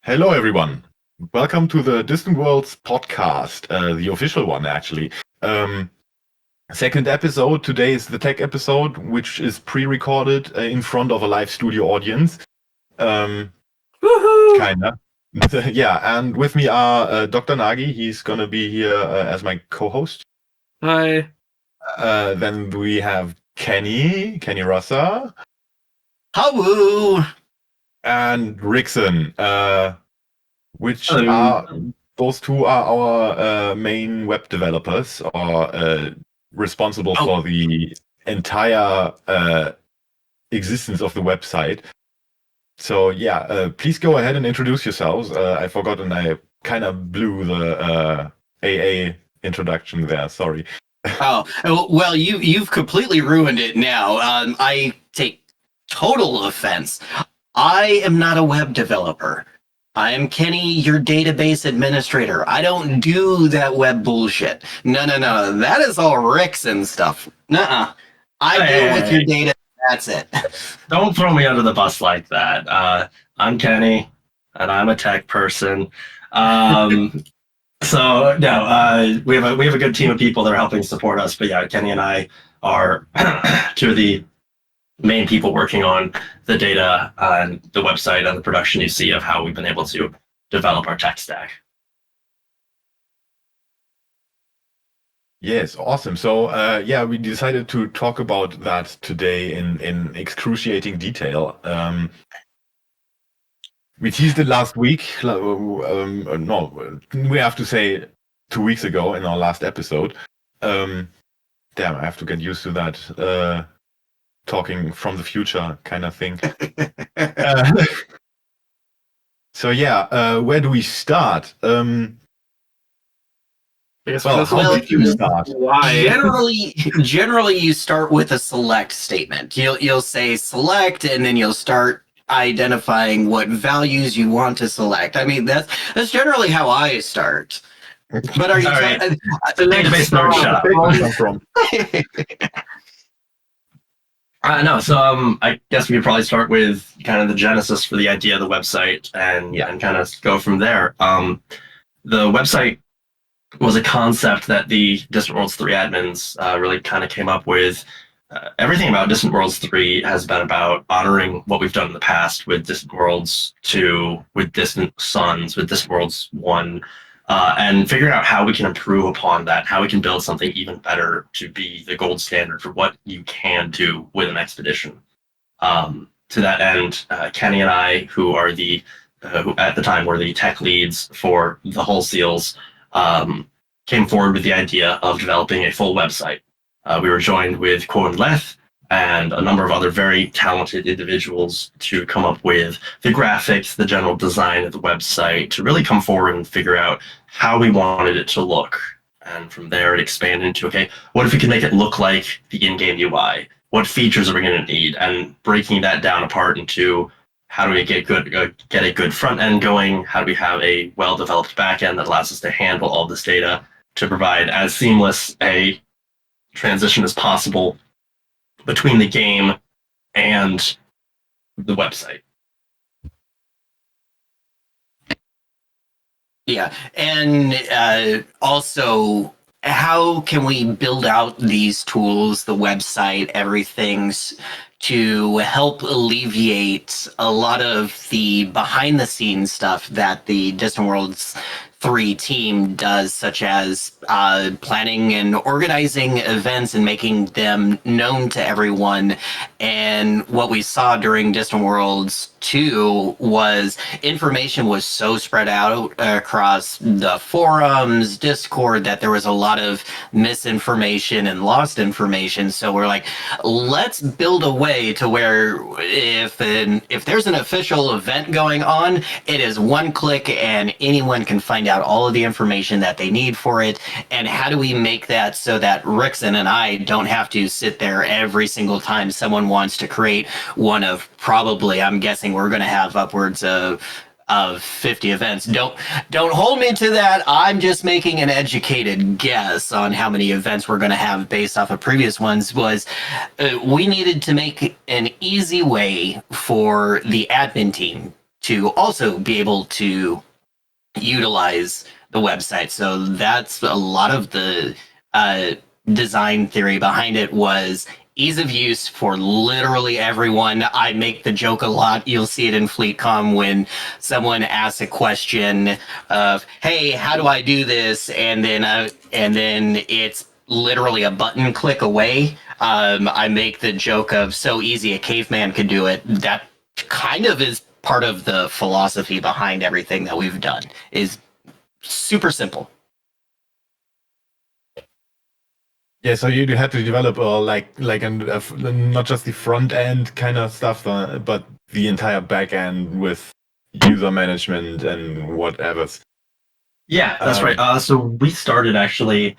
Hello, everyone. Welcome to the Distant Worlds podcast, the official one, actually. Um, Second episode. Today is the tech episode, which is pre-recorded in front of a live studio audience. Woohoo! Kinda. Yeah, and with me are Dr. Nagi. He's gonna be here as my co-host. Hi. Then we have Kenny Rosser, Hello. and Rickson, which Hello. are those two are our main web developers, or responsible for the entire existence of the website. So yeah, please go ahead and introduce yourselves. I forgot and I kind of blew the AA introduction there. Sorry. Oh, well, you've completely ruined it now. I take total offense. I am not a web developer. I am Kenny, your database administrator. I don't do that web bullshit. No. That is all Rickson stuff. Nuh-uh. I deal with your data. That's it. Don't throw me under the bus like that. I'm Kenny, and I'm a tech person. So no, we have a good team of people that are helping support us. But yeah, Kenny and I are two of the main people working on the data and the website and the production you see of how we've been able to develop our tech stack. Yes, awesome. So yeah, we decided to talk about that today in excruciating detail. We teased it last week. No, we have to say 2 weeks ago in our last episode. Damn, I have to get used to that talking from the future kind of thing. So yeah, where do we start? How did you start? Why? Generally, you start with a select statement. You'll say select, and then you'll start identifying what values you want to select. I mean, that's generally how I start. But are you? Right. The database nerd shut up. No, so I guess we could probably start with kind of the genesis for the idea of the website and kind of go from there. The website was a concept that the Distant Worlds 3 admins really kind of came up with. Everything about Distant Worlds 3 has been about honoring what we've done in the past with Distant Worlds 2, with Distant Suns, with Distant Worlds 1, and figuring out how we can improve upon that, how we can build something even better to be the gold standard for what you can do with an expedition. To that end, Kenny and I, who are who at the time were the tech leads for the Hull Seals, came forward with the idea of developing a full website. We were joined with Quoin Leth and a number of other very talented individuals to come up with the graphics, the general design of the website, to really come forward and figure out how we wanted it to look. And from there, it expanded into, okay, what if we could make it look like the in-game UI? What features are we going to need? And breaking that down apart into how do we get a good front end going? How do we have a well-developed back end that allows us to handle all this data to provide as seamless a transition as possible between the game and the website? Yeah, and also, how can we build out these tools, the website, everything's to help alleviate a lot of the behind-the-scenes stuff that the Distant Worlds 3 team does, such as planning and organizing events and making them known to everyone. And what we saw during Distant Worlds 2 was information was so spread out across the forums, Discord, that there was a lot of misinformation and lost information. So we're like, let's build a way to where if there's an official event going on, it is one click and anyone can find out all of the information that they need for it. And how do we make that so that Rickson and I don't have to sit there every single time someone wants to create one of probably, I'm guessing we're going to have upwards of 50 events. Don't hold me to that. I'm just making an educated guess on how many events we're going to have based off of previous ones. Was we needed to make an easy way for the admin team to also be able to utilize the website. So that's a lot of the design theory behind it was ease of use for literally everyone. I make the joke a lot. You'll see it in FleetCom when someone asks a question of, "Hey, how do I do this?" and then it's literally a button click away. I make the joke of so easy a caveman could do it. That kind of is part of the philosophy behind everything that we've done. Is super simple. Yeah, so you had to develop not just the front end kind of stuff, but the entire back end with user management and whatever. Yeah, that's right. So we started actually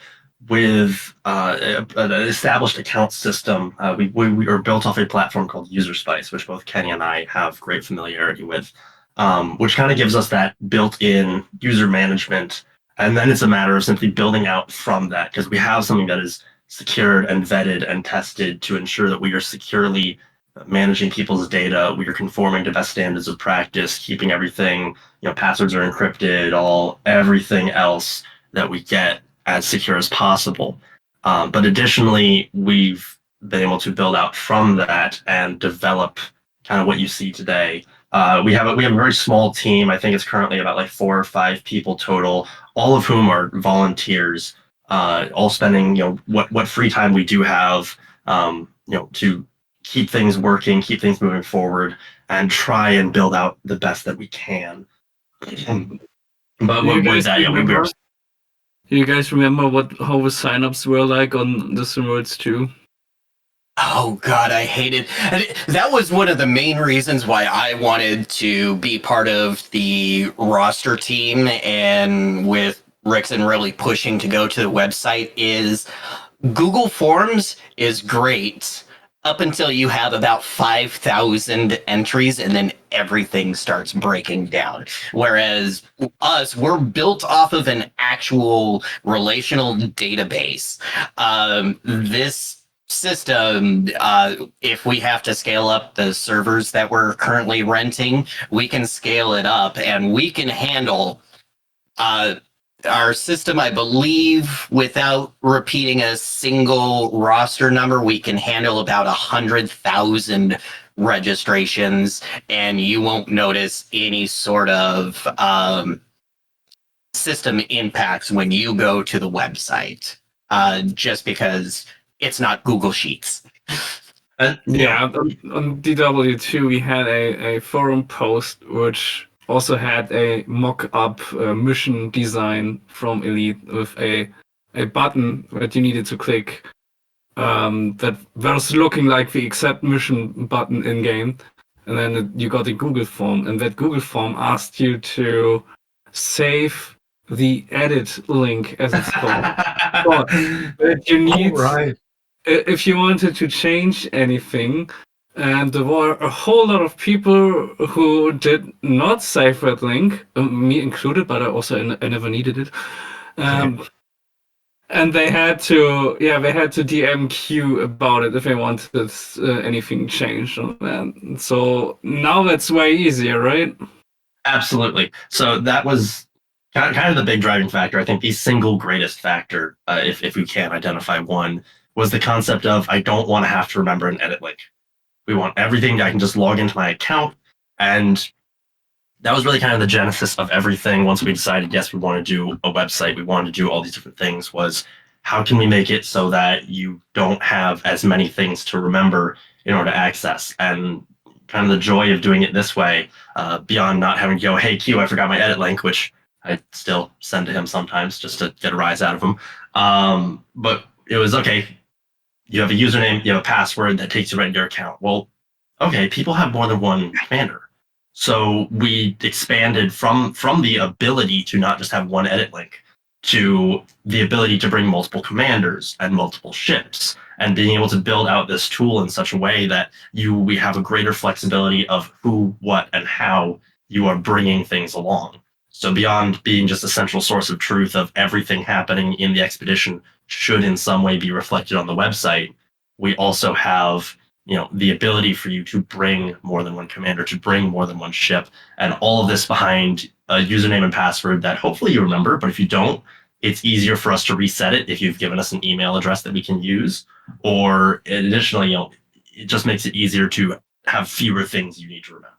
with an established account system. We were built off a platform called UserSpice, which both Kenny and I have great familiarity with, which kind of gives us that built-in user management. And then it's a matter of simply building out from that, because we have something that is secured and vetted and tested to ensure that we are securely managing people's data. We are conforming to best standards of practice, keeping everything, passwords are encrypted, everything else that we get as secure as possible. But additionally, we've been able to build out from that and develop kind of what you see today. We have a very small team. I think it's currently about like 4 or 5 people total, all of whom are volunteers, all spending what free time we do have, to keep things working, keep things moving forward, and try and build out the best that we can. But with that, you guys remember how the signups were like on the SimWorlds 2? Oh God, I hated that. Was one of the main reasons why I wanted to be part of the roster team, and with Rickson really pushing to go to the website, is Google Forms is great up until you have about 5,000 entries, and then everything starts breaking down. Whereas we're built off of an actual relational database. This system, if we have to scale up the servers that we're currently renting, we can scale it up, and we can handle our system, I believe, without repeating a single roster number, we can handle about 100,000 registrations, and you won't notice any sort of system impacts when you go to the website, just because it's not Google Sheets. Yeah, on DW2 we had a forum post which also had a mock-up mission design from Elite with a button that you needed to click that was looking like the accept mission button in game, and then you got a Google form, and that Google form asked you to save the edit link, as it's called. That you need if you wanted to change anything. And there were a whole lot of people who did not save that link, me included, but I never needed it. And they had to DM Q about it if they wanted anything changed on that. So now that's way easier, right? Absolutely. So that was kind of the big driving factor. I think the single greatest factor, if we can identify one, was the concept of I don't want to have to remember an edit link. We want everything. I can just log into my account. And that was really kind of the genesis of everything. Once we decided, yes, we want to do a website, we wanted to do all these different things, was how can we make it so that you don't have as many things to remember in order to access? And kind of the joy of doing it this way, beyond not having to go, hey, Q, I forgot my edit link, which I still send to him sometimes just to get a rise out of him. But it was, okay, you have a username, you have a password that takes you right into your account. Well, okay, people have more than one commander. So we expanded from the ability to not just have one edit link to the ability to bring multiple commanders and multiple ships, and being able to build out this tool in such a way that we have a greater flexibility of who, what, and how you are bringing things along. So beyond being just a central source of truth of everything happening in the expedition should in some way be reflected on the website, we also have the ability for you to bring more than one commander, to bring more than one ship, and all of this behind a username and password that hopefully you remember. But if you don't, it's easier for us to reset it if you've given us an email address that we can use. Or additionally, it just makes it easier to have fewer things you need to remember.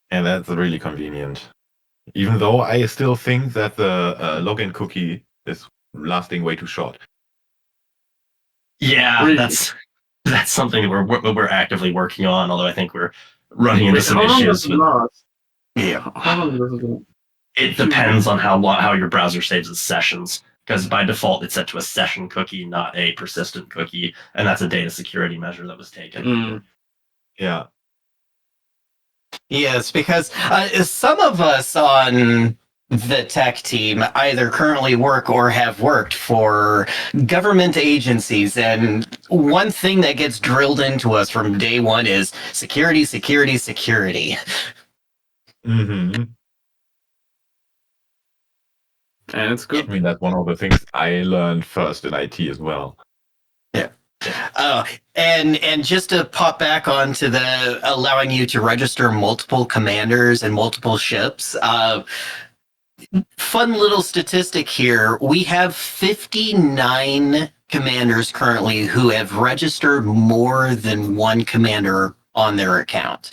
And that's really convenient. Even though I still think that the login cookie is lasting way too short. Yeah, Really? that's something that we're actively working on. Although I think we're running into Wait, some how long issues does it with. last? Yeah. How long does it last? It depends on how your browser saves its sessions. Because by default, it's set to a session cookie, not a persistent cookie, and that's a data security measure that was taken. Mm. Yeah. Yes, because some of us on the tech team either currently work or have worked for government agencies, and one thing that gets drilled into us from day one is security, security, security. Mm-hmm. And it's good. I mean, that's one of the things I learned first in IT as well. And just to pop back onto the allowing you to register multiple commanders and multiple ships, fun little statistic here. We have 59 commanders currently who have registered more than one commander on their account.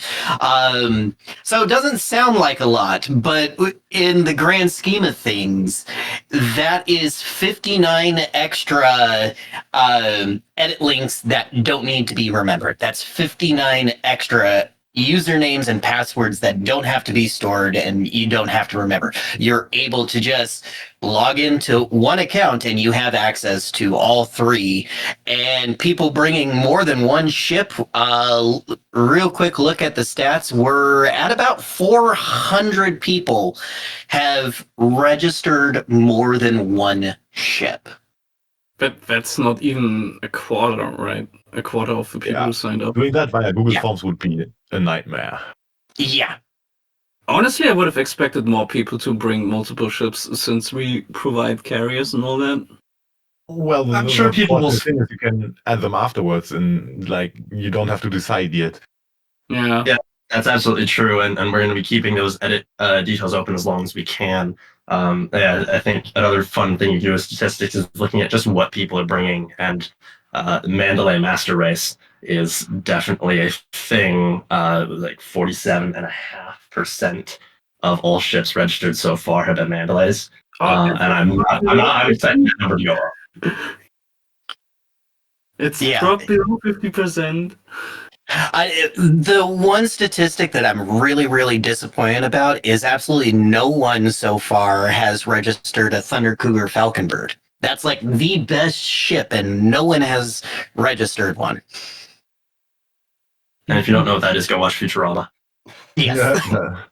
So it doesn't sound like a lot, but in the grand scheme of things, that is 59 extra edit links that don't need to be remembered. That's 59 extra usernames and passwords that don't have to be stored and you don't have to remember. You're able to just log into one account and you have access to all three. And people bringing more than one ship, real quick look at the stats, we're at about 400 people have registered more than one ship. But that's not even a quarter, right? A quarter of the people who signed up. Doing that via Google Yeah. Forms would be a nightmare. Yeah. Honestly, I would have expected more people to bring multiple ships since we provide carriers and all that. Well, I'm sure people will. The thing is, you can add them afterwards, and you don't have to decide yet. Yeah. Yeah. That's absolutely true, and we're going to be keeping those edit details open as long as we can. I think another fun thing you do with statistics is looking at just what people are bringing, and Mandalay Master Race is definitely a thing. Like 47.5% of all ships registered so far have been Mandalays, and I'm excited that number to go up. It's dropped below 50%. The one statistic that I'm really, really disappointed about is absolutely no one so far has registered a Thunder Cougar Falconbird. That's like the best ship, and no one has registered one. And if you don't know what that is, go watch Futurama. Yes. Yeah.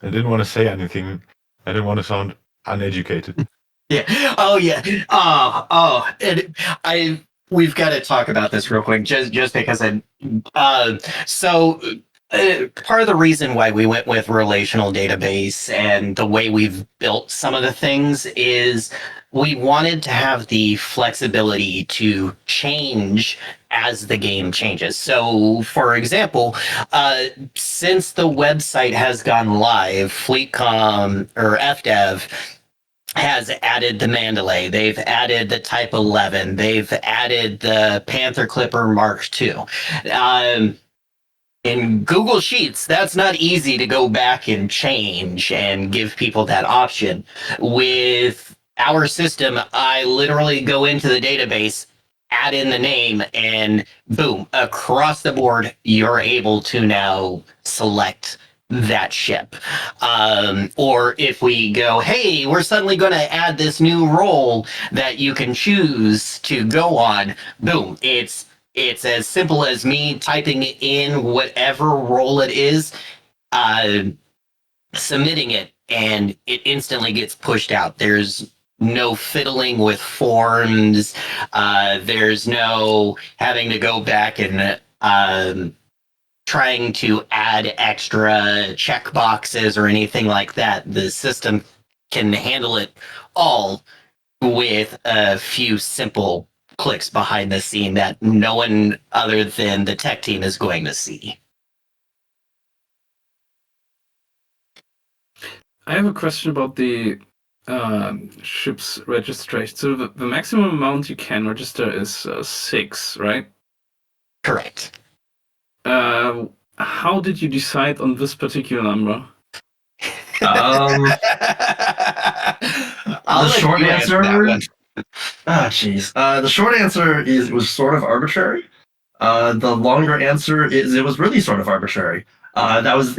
I didn't want to say anything. I didn't want to sound uneducated. Yeah. Oh, yeah. And we've got to talk about this real quick, just because part of the reason why we went with relational database and the way we've built some of the things is we wanted to have the flexibility to change as the game changes. So, for example, since the website has gone live, FleetCom or FDev has added the Mandalay. They've added the Type 11. They've added the Panther Clipper Mark II. In Google Sheets, that's not easy to go back and change and give people that option. With our system, I literally go into the database, add in the name, and boom, across the board, you're able to now select that ship. Or if we go, hey, we're suddenly going to add this new role that you can choose to go on, boom, it's as simple as me typing in whatever role it is, submitting it, and it instantly gets pushed out. There's no fiddling with forms. There's no having to go back and trying to add extra checkboxes or anything like that. The system can handle it all with a few simple clicks behind the scene that no one other than the tech team is going to see. I have a question about the ship's registration. So the maximum amount you can register is 6, right? Correct. How did you decide on this particular number? The short answer. Jeez. The short answer is it was sort of arbitrary. The longer answer is it was really sort of arbitrary. That was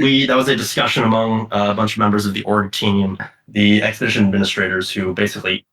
a discussion among a bunch of members of the org team, the expedition administrators, who basically,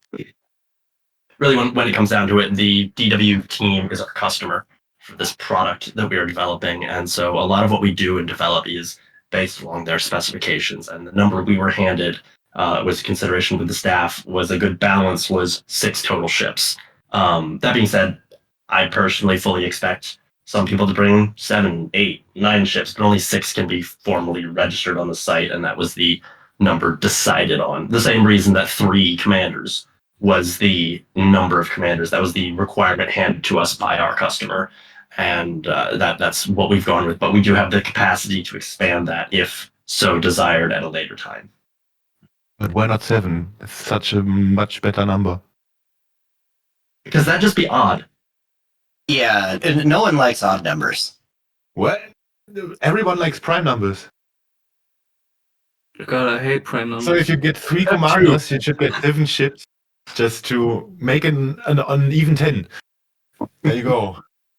really, when it comes down to it, the DW team is our customer for this product that we are developing, and so a lot of what we do and develop is based along their specifications. And the number we were handed, was consideration with the staff, was a good balance, was 6 total ships. That being said, I personally fully expect some people to bring 7, 8, 9 ships, but only 6 can be formally registered on the site, and that was the number decided on. The same reason that 3 commanders was the number of commanders. That was the requirement handed to us by our customer, and that's what we've gone with. But we do have the capacity to expand that if so desired at a later time. But why not 7? It's such a much better number. Because that'd just be odd. Yeah, no one likes odd numbers. What? Everyone likes prime numbers. God, I hate prime numbers. So if you get 3 That's commanders, you should get 7 ships just to make an even 10. There you go.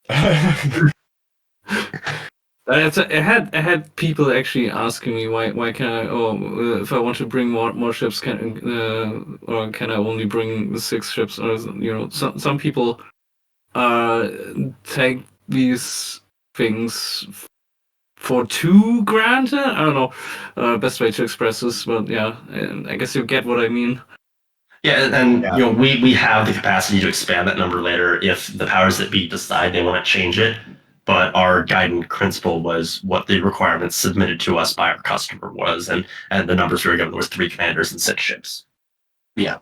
I had people actually asking me why can I if I want to bring more ships or can I only bring the 6 ships, or some people take these things for too granted. I don't know best way to express this, but yeah, I guess you get what I mean. Yeah, and we have the capacity to expand that number later if the powers that be decide they want to change it. But our guiding principle was what the requirements submitted to us by our customer was, and the numbers we were given was 3 commanders and 6 ships. Yeah.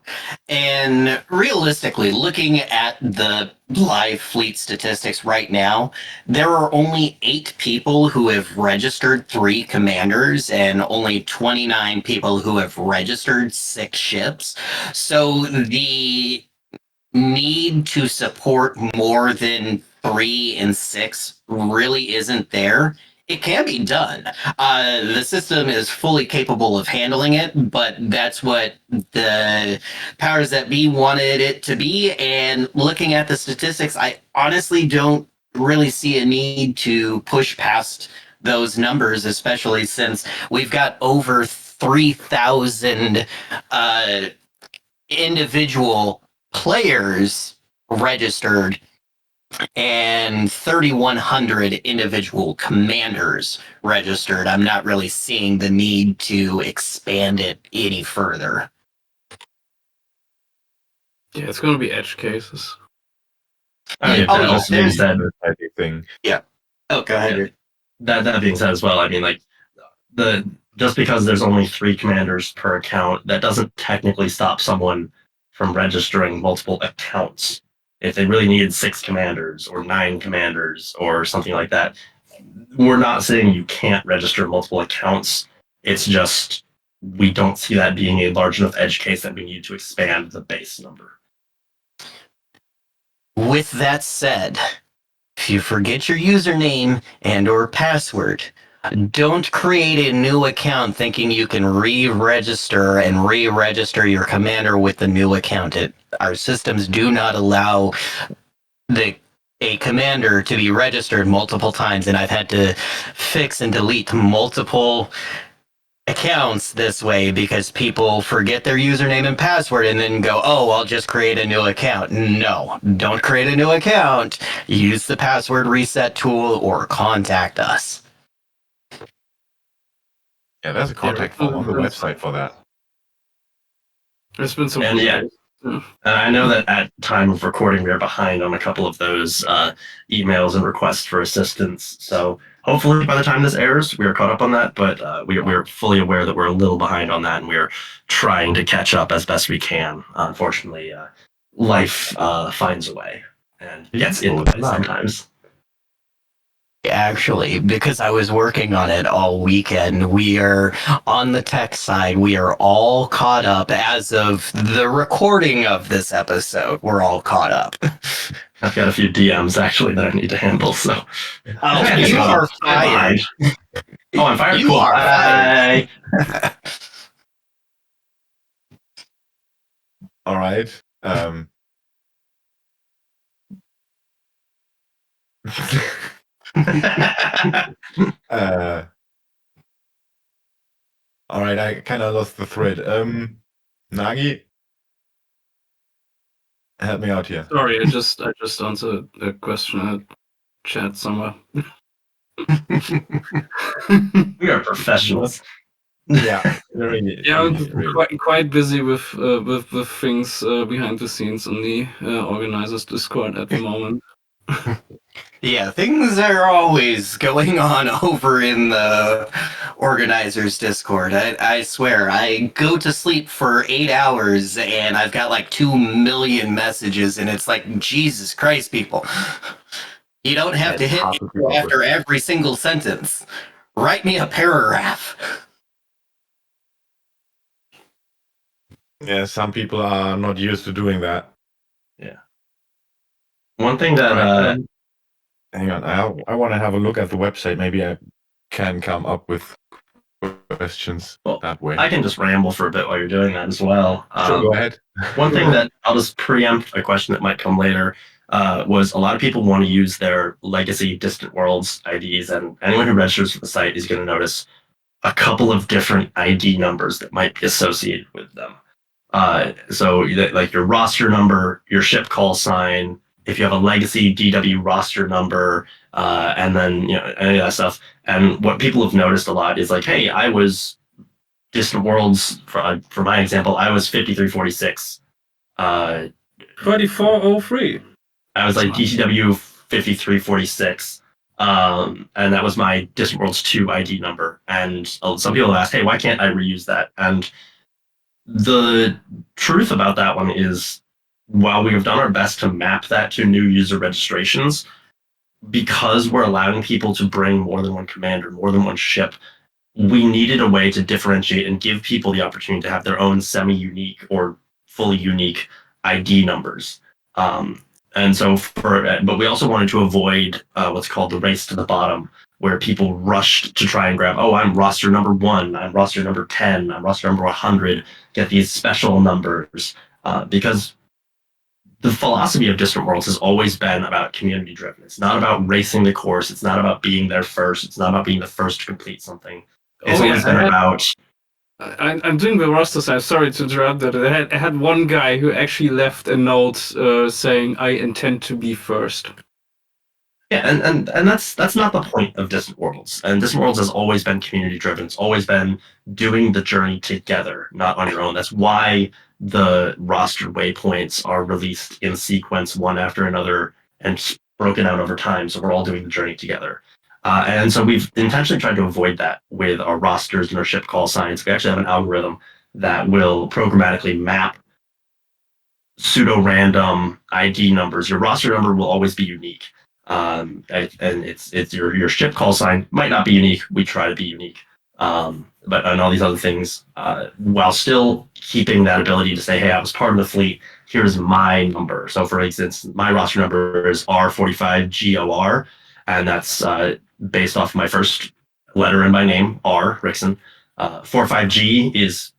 And realistically, looking at the live fleet statistics right now, there are only 8 people who have registered 3 commanders and only 29 people who have registered 6 ships. So the need to support more than 3 and 6 really isn't there. It can be done. The system is fully capable of handling it, but that's what the powers that be wanted it to be. And looking at the statistics, I honestly don't really see a need to push past those numbers, especially since we've got over 3,000 individual players registered and 3,100 individual commanders registered. I'm not really seeing the need to expand it any further. Yeah, it's going to be edge cases. That also being said, thing. Yeah. Oh, go ahead. That being said as well, I mean, like, just because there's only 3 commanders per account, that doesn't technically stop someone from registering multiple accounts. If they really needed 6 commanders or 9 commanders or something like that, we're not saying you can't register multiple accounts. It's just we don't see that being a large enough edge case that we need to expand the base number. With that said, if you forget your username and or password, don't create a new account thinking you can re-register your commander with the new account. Our systems do not allow a commander to be registered multiple times, and I've had to fix and delete multiple accounts this way because people forget their username and password and then go, oh, I'll just create a new account. No, don't create a new account. Use the password reset tool or contact us. Yeah, there's a contact form on the website for that. There's been some. And yeah, And I know that at time of recording, we are behind on a couple of those emails and requests for assistance. So hopefully by the time this airs, we are caught up on that. But we're fully aware that we're a little behind on that, and we're trying to catch up as best we can. Unfortunately, life finds a way and gets in the way sometimes. Actually, because I was working on it all weekend, we are on the tech side. We are all caught up as of the recording of this episode. We're all caught up. I've got a few DMs actually that I need to handle. So, Oh, you are fired. Oh, I'm fired. You Cool. are Bye. All right. All right, I kind of lost the thread. Nagi, help me out here. Sorry, I just answered a question in a chat somewhere. We are professionals. Yeah, really, Yeah, really, really. quite busy with things behind the scenes on the organizers Discord at the moment. Yeah, things are always going on over in the organizers Discord. I swear, I go to sleep for 8 hours and I've got like 2 million messages, and it's like, Jesus Christ, people. You don't have to hit enter after every single sentence. Write me a paragraph. Yeah, some people are not used to doing that. Yeah. One thing that hang on, I want to have a look at the website. Maybe I can come up with questions that way. I can just ramble for a bit while you're doing that as well. Sure, go ahead. One thing that I'll just preempt a question that might come later was a lot of people want to use their legacy Distant Worlds IDs, and anyone who registers for the site is going to notice a couple of different ID numbers that might be associated with them. So like your roster number, your ship call sign, if you have a legacy DW roster number, and then any of that stuff. And what people have noticed a lot is like, hey, I was Distant Worlds, for my example, I was 5346. 2403. I was like DCW 5346. And that was my Distant Worlds 2 ID number. And some people have asked, hey, why can't I reuse that? And the truth about that one is, while we have done our best to map that to new user registrations, because we're allowing people to bring more than one commander, more than one ship, we needed a way to differentiate and give people the opportunity to have their own semi-unique or fully unique ID numbers. And so, but we also wanted to avoid what's called the race to the bottom, where people rushed to try and grab, oh, I'm roster number 1, I'm roster number 10, I'm roster number 100, get these special numbers, because the philosophy of Distant Worlds has always been about community driven. It's not about racing the course. It's not about being there first. It's not about being the first to complete something. It's always been about... I'm doing the roster side. Sorry to interrupt that. I had one guy who actually left a note saying, I intend to be first. Yeah, and that's not the point of Distant Worlds. And Distant Worlds has always been community driven. It's always been doing the journey together, not on your own. That's why the roster waypoints are released in sequence one after another and broken out over time, so we're all doing the journey together. And so we've intentionally tried to avoid that with our rosters and our ship call signs. We actually have an algorithm that will programmatically map pseudo-random ID numbers. Your roster number will always be unique. And it's your ship call sign might not be unique. We try to be unique. But on all these other things, while still keeping that ability to say, hey, I was part of the fleet, here's my number. So for instance, my roster number is R45GOR, and that's based off my first letter in my name, R, Rickson. 45G is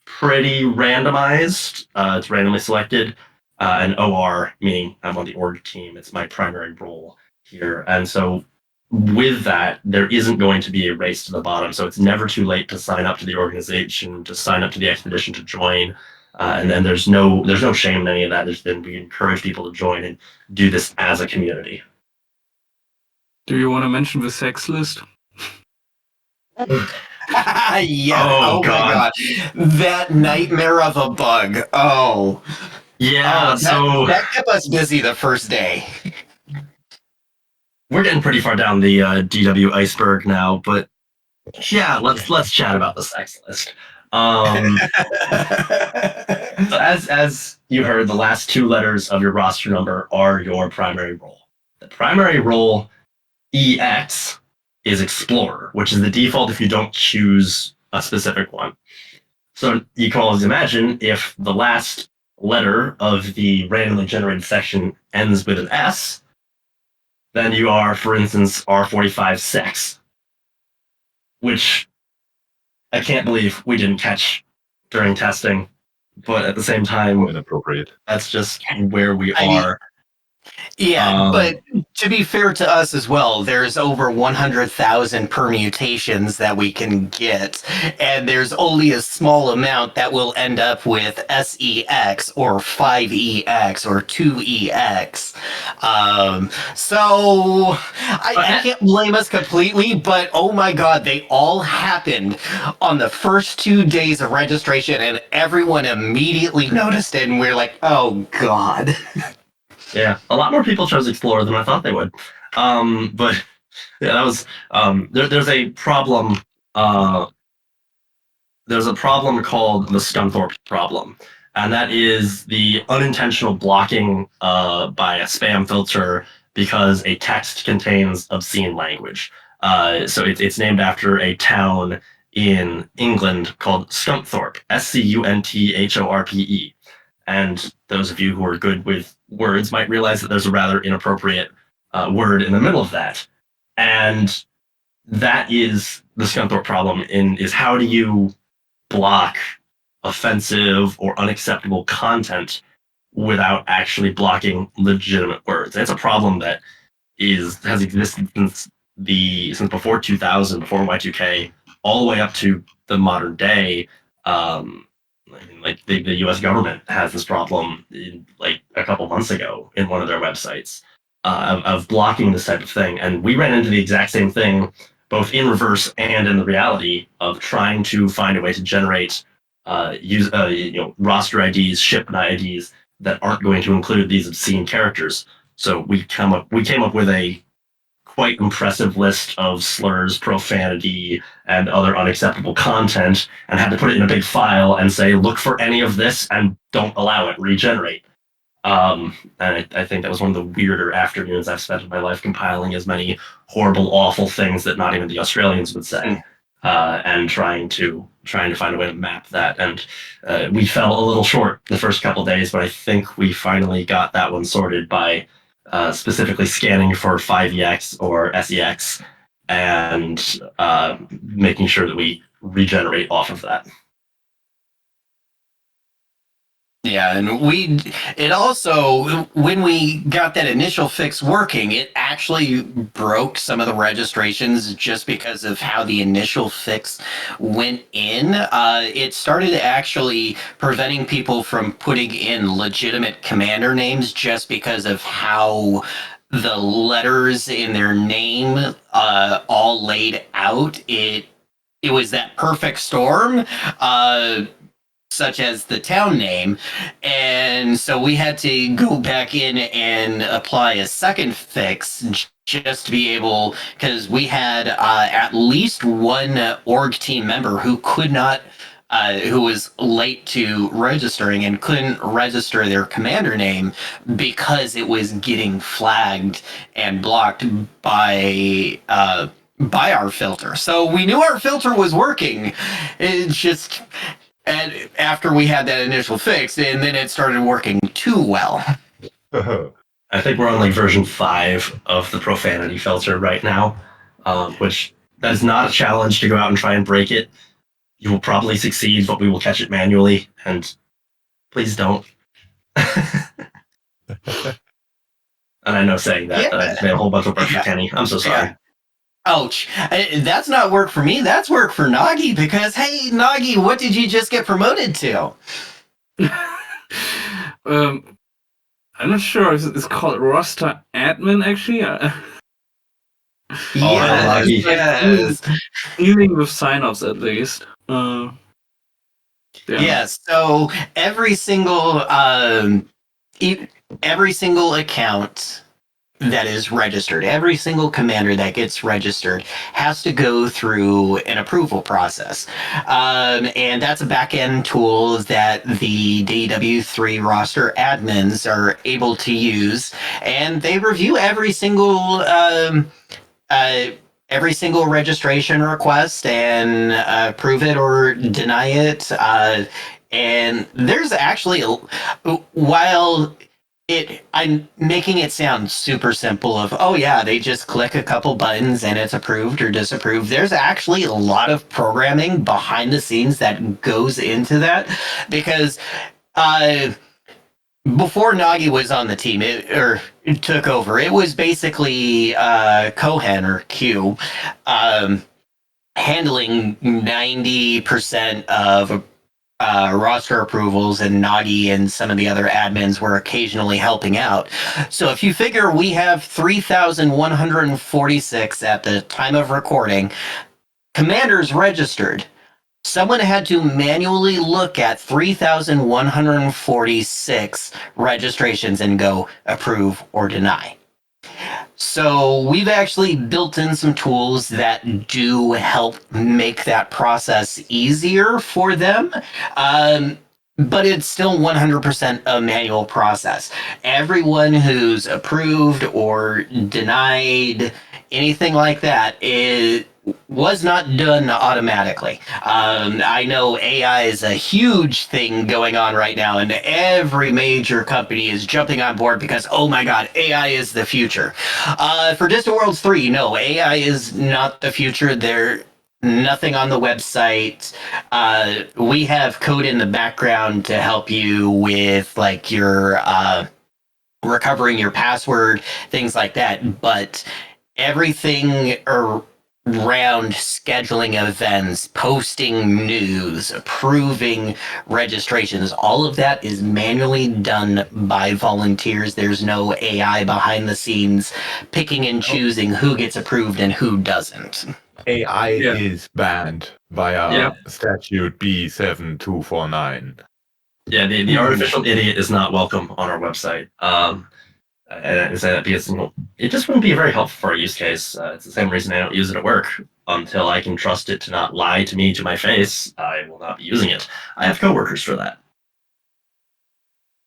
pretty randomized. It's randomly selected. And OR, meaning I'm on the org team. It's my primary role here. And so with that, there isn't going to be a race to the bottom. So it's never too late to sign up to the organization, to sign up to the expedition, to join. And then there's no shame in any of that. We encourage people to join and do this as a community. Do you want to mention the sex list? Yeah. Oh my god. That nightmare of a bug. Oh. Yeah, that kept us busy the first day. we're getting pretty far down the DW iceberg now, but yeah, let's chat about the sex list. So as you heard, the last two letters of your roster number are your primary role. The primary role EX is Explorer, which is the default if you don't choose a specific one. So you can always imagine if the last letter of the randomly generated section ends with an S, then you are, for instance, R45 sex, which I can't believe we didn't catch during testing. But at the same time, Inappropriate. that's just where we I mean, are. Yeah, but to be fair to us as well, there's over 100,000 permutations that we can get, and there's only a small amount that will end up with SEX or 5EX or 2EX. So I can't blame us completely, but oh my god, they all happened on the first 2 days of registration, and everyone immediately noticed it, and we're like, oh god. Yeah, a lot more people chose Explorer than I thought they would. But yeah, that was there's a problem. There's a problem called the Scunthorpe problem, and that is the unintentional blocking by a spam filter because a text contains obscene language. So it's named after a town in England called Scunthorpe, Scunthorpe. And those of you who are good with words might realize that there's a rather inappropriate word in the middle of that. And that is the Scunthorpe problem is how do you block offensive or unacceptable content without actually blocking legitimate words? And it's a problem that has existed since before 2000, before Y2K, all the way up to the modern day. Like the U.S. government has this problem like a couple months ago in one of their websites of blocking this type of thing, and we ran into the exact same thing both in reverse and in the reality of trying to find a way to generate roster IDs, ship IDs that aren't going to include these obscene characters. So we came up with a quite impressive list of slurs, profanity, and other unacceptable content, and had to put it in a big file and say, look for any of this and don't allow it, regenerate. And I think that was one of the weirder afternoons I've spent in my life compiling as many horrible, awful things that not even the Australians would say, and trying to find a way to map that. And we fell a little short the first couple days, but I think we finally got that one sorted by specifically scanning for 5EX or SEX and making sure that we regenerate off of that. Yeah, and it also, when we got that initial fix working, it actually broke some of the registrations just because of how the initial fix went in. It started actually preventing people from putting in legitimate commander names just because of how the letters in their name all laid out. It was that perfect storm. Such as the town name, and so we had to go back in and apply a second fix just to be able, because we had at least one org team member who could not who was late to registering and couldn't register their commander name because it was getting flagged and blocked by our filter. So we knew our filter was working. It's just, and after we had that initial fix, and then it started working too well. I think we're on like version 5 of the profanity filter right now, which that is not a challenge to go out and try and break it. You will probably succeed, but we will catch it manually, and please don't. And I know saying that I just made a whole bunch of work for Kenny. I'm so sorry. Yeah. Ouch. That's not work for me. That's work for Nagi, because, hey, Nagi, what did you just get promoted to? I'm not sure. It's called roster admin, actually. Yes. Dealing with sign-offs, at least. Yeah. So every single every single account that is registered, every single commander that gets registered has to go through an approval process. And that's a back end tool that the DW3 roster admins are able to use. And they review uh, every single registration request and approve it or deny it. And there's actually, while I'm making it sound super simple of, oh yeah, they just click a couple buttons and it's approved or disapproved. There's actually a lot of programming behind the scenes that goes into that because uh, before Nagi was on the team, it took over. It was basically Kohen or Q handling 90% of roster approvals, and Nagi and some of the other admins were occasionally helping out. So if you figure we have 3,146 at the time of recording, commanders registered. Someone had to manually look at 3,146 registrations and go approve or deny. So we've actually built in some tools that do help make that process easier for them. But it's still 100% a manual process. Everyone who's approved or denied anything like that was not done automatically. I know AI is a huge thing going on right now, and every major company is jumping on board because, oh my god, AI is the future. For Distant Worlds 3, no, AI is not the future. Nothing on the website. We have code in the background to help you with like your recovering your password, things like that. But everything around scheduling events, posting news, approving registrations, all of that is manually done by volunteers. There's no AI behind the scenes picking and choosing who gets approved and who doesn't. AI is banned via Yeah. statute B7249. Yeah, the artificial idiot is not welcome on our website. And I say that because it just wouldn't be very helpful for our use case. It's the same reason I don't use it at work. Until I can trust it to not lie to me to my face, I will not be using it. I have coworkers for that.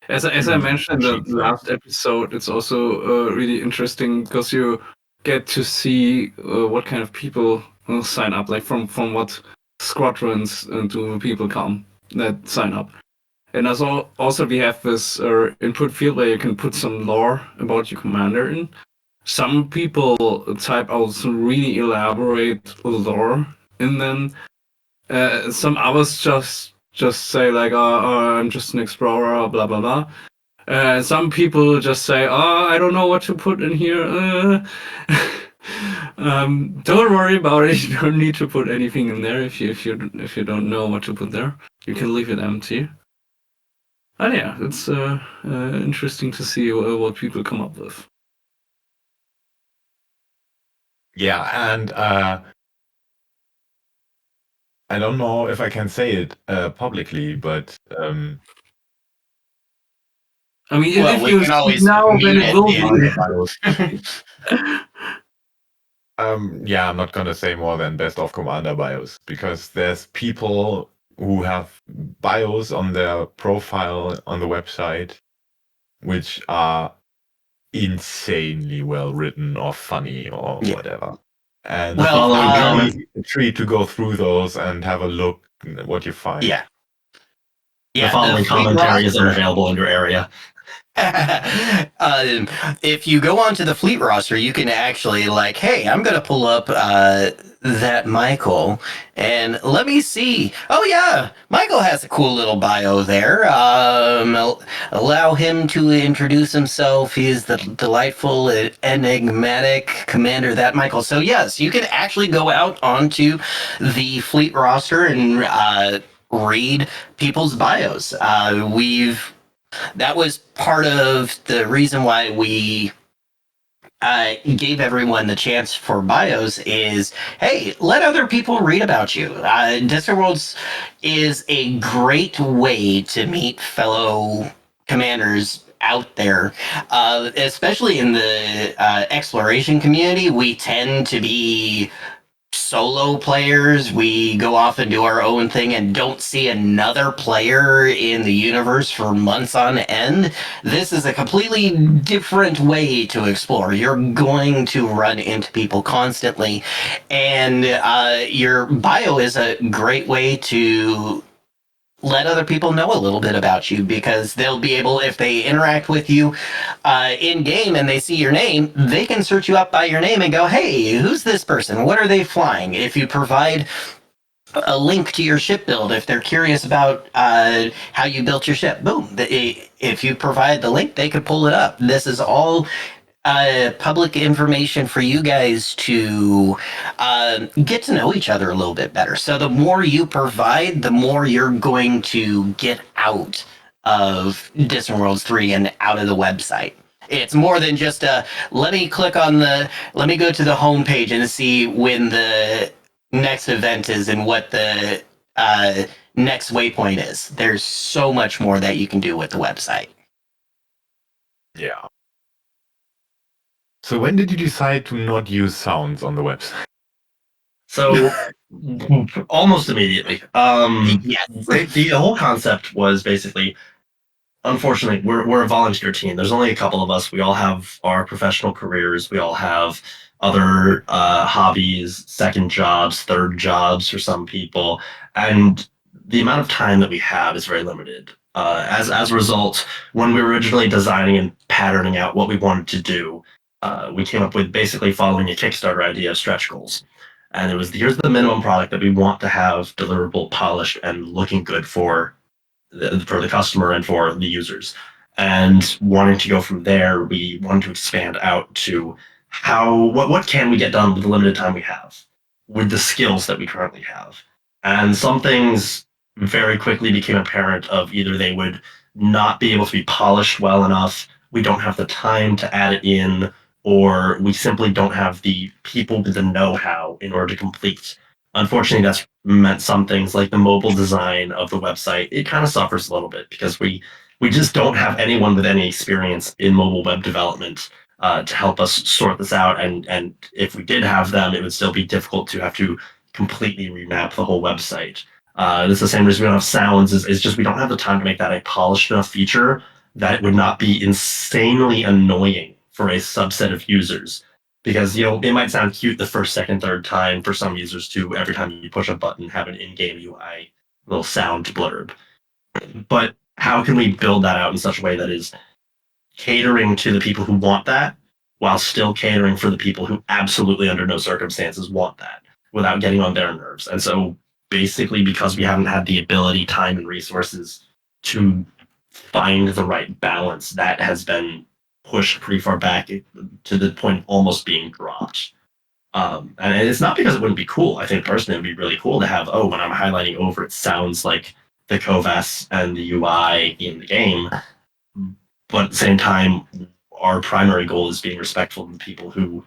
As I mentioned in the last episode, it's also really interesting because you get to see what kind of people sign up, like from what squadrons do people come that sign up. And also we have this input field where you can put some lore about your commander in. Some people type out some really elaborate lore, and then some others just say like, I'm just an explorer, blah blah blah. Some people just say, I don't know what to put in here. Don't worry about it. You don't need to put anything in there if you don't know what to put there. You can leave it empty. And yeah, it's interesting to see what people come up with. Yeah, and I don't know if I can say it publicly, but I mean, well, if you can always now, then mute it will it. be. yeah, I'm not gonna say more than best of commander bios because there's people who have bios on their profile on the website which are insanely well written or funny or whatever. And Well, it's really a treat to go through those and have a look at what you find. Yeah. The following commentary is unavailable in your area. If you go onto the fleet roster, you can actually like, hey, I'm gonna pull up that Michael and let me see. Oh yeah, Michael has a cool little bio there. Allow him to introduce himself. He's the delightful, enigmatic commander, that Michael. So yes, you can actually go out onto the fleet roster and read people's bios. That was part of the reason why we gave everyone the chance for bios is, hey, let other people read about you. Distant Worlds is a great way to meet fellow commanders out there, especially in the exploration community. We tend to be solo players. We go off and do our own thing and don't see another player in the universe for months on end. This is a completely different way to explore. You're going to run into people constantly, and your bio is a great way to let other people know a little bit about you, because they'll be able, if they interact with you in game and they see your name, they can search you up by your name and go, hey, who's this person? What are they flying? If you provide a link to your ship build, if they're curious about how you built your ship, boom. If you provide the link, they could pull it up. This is all public information for you guys to get to know each other a little bit better. So the more you provide, the more you're going to get out of Distant Worlds 3 and out of the website. It's more than just let me go to the homepage and see when the next event is and what the next waypoint is. There's so much more that you can do with the website. Yeah. So when did you decide to not use sounds on the website? So almost immediately. Yes. The whole concept was basically, unfortunately, we're a volunteer team. There's only a couple of us. We all have our professional careers. We all have other hobbies, second jobs, third jobs for some people, and the amount of time that we have is very limited. As a result, when we were originally designing and patterning out what we wanted to do, we came up with basically following a Kickstarter idea of stretch goals. And it was, here's the minimum product that we want to have deliverable, polished, and looking good for the customer and for the users. And wanting to go from there, we wanted to expand out to what can we get done with the limited time we have, with the skills that we currently have. And some things very quickly became apparent of either they would not be able to be polished well enough, we don't have the time to add it in, or we simply don't have the people with the know-how in order to complete. Unfortunately, that's meant some things like the mobile design of the website, it kind of suffers a little bit because we just don't have anyone with any experience in mobile web development to help us sort this out. And if we did have them, it would still be difficult to have to completely remap the whole website. It's the same reason we don't have sounds, is just we don't have the time to make that a polished enough feature that it would not be insanely annoying for a subset of users. Because, you know, it might sound cute the first, second, third time for some users to, every time you push a button, have an in-game UI little sound blurb. But how can we build that out in such a way that is catering to the people who want that, while still catering for the people who absolutely under no circumstances want that, without getting on their nerves? And so basically, because we haven't had the ability, time, and resources to find the right balance, that has been pushed pretty far back to the point of almost being dropped. And it's not because it wouldn't be cool. I think personally it would be really cool to have, oh, when I'm highlighting over, it sounds like the COVAS and the UI in the game. But at the same time, our primary goal is being respectful of the people who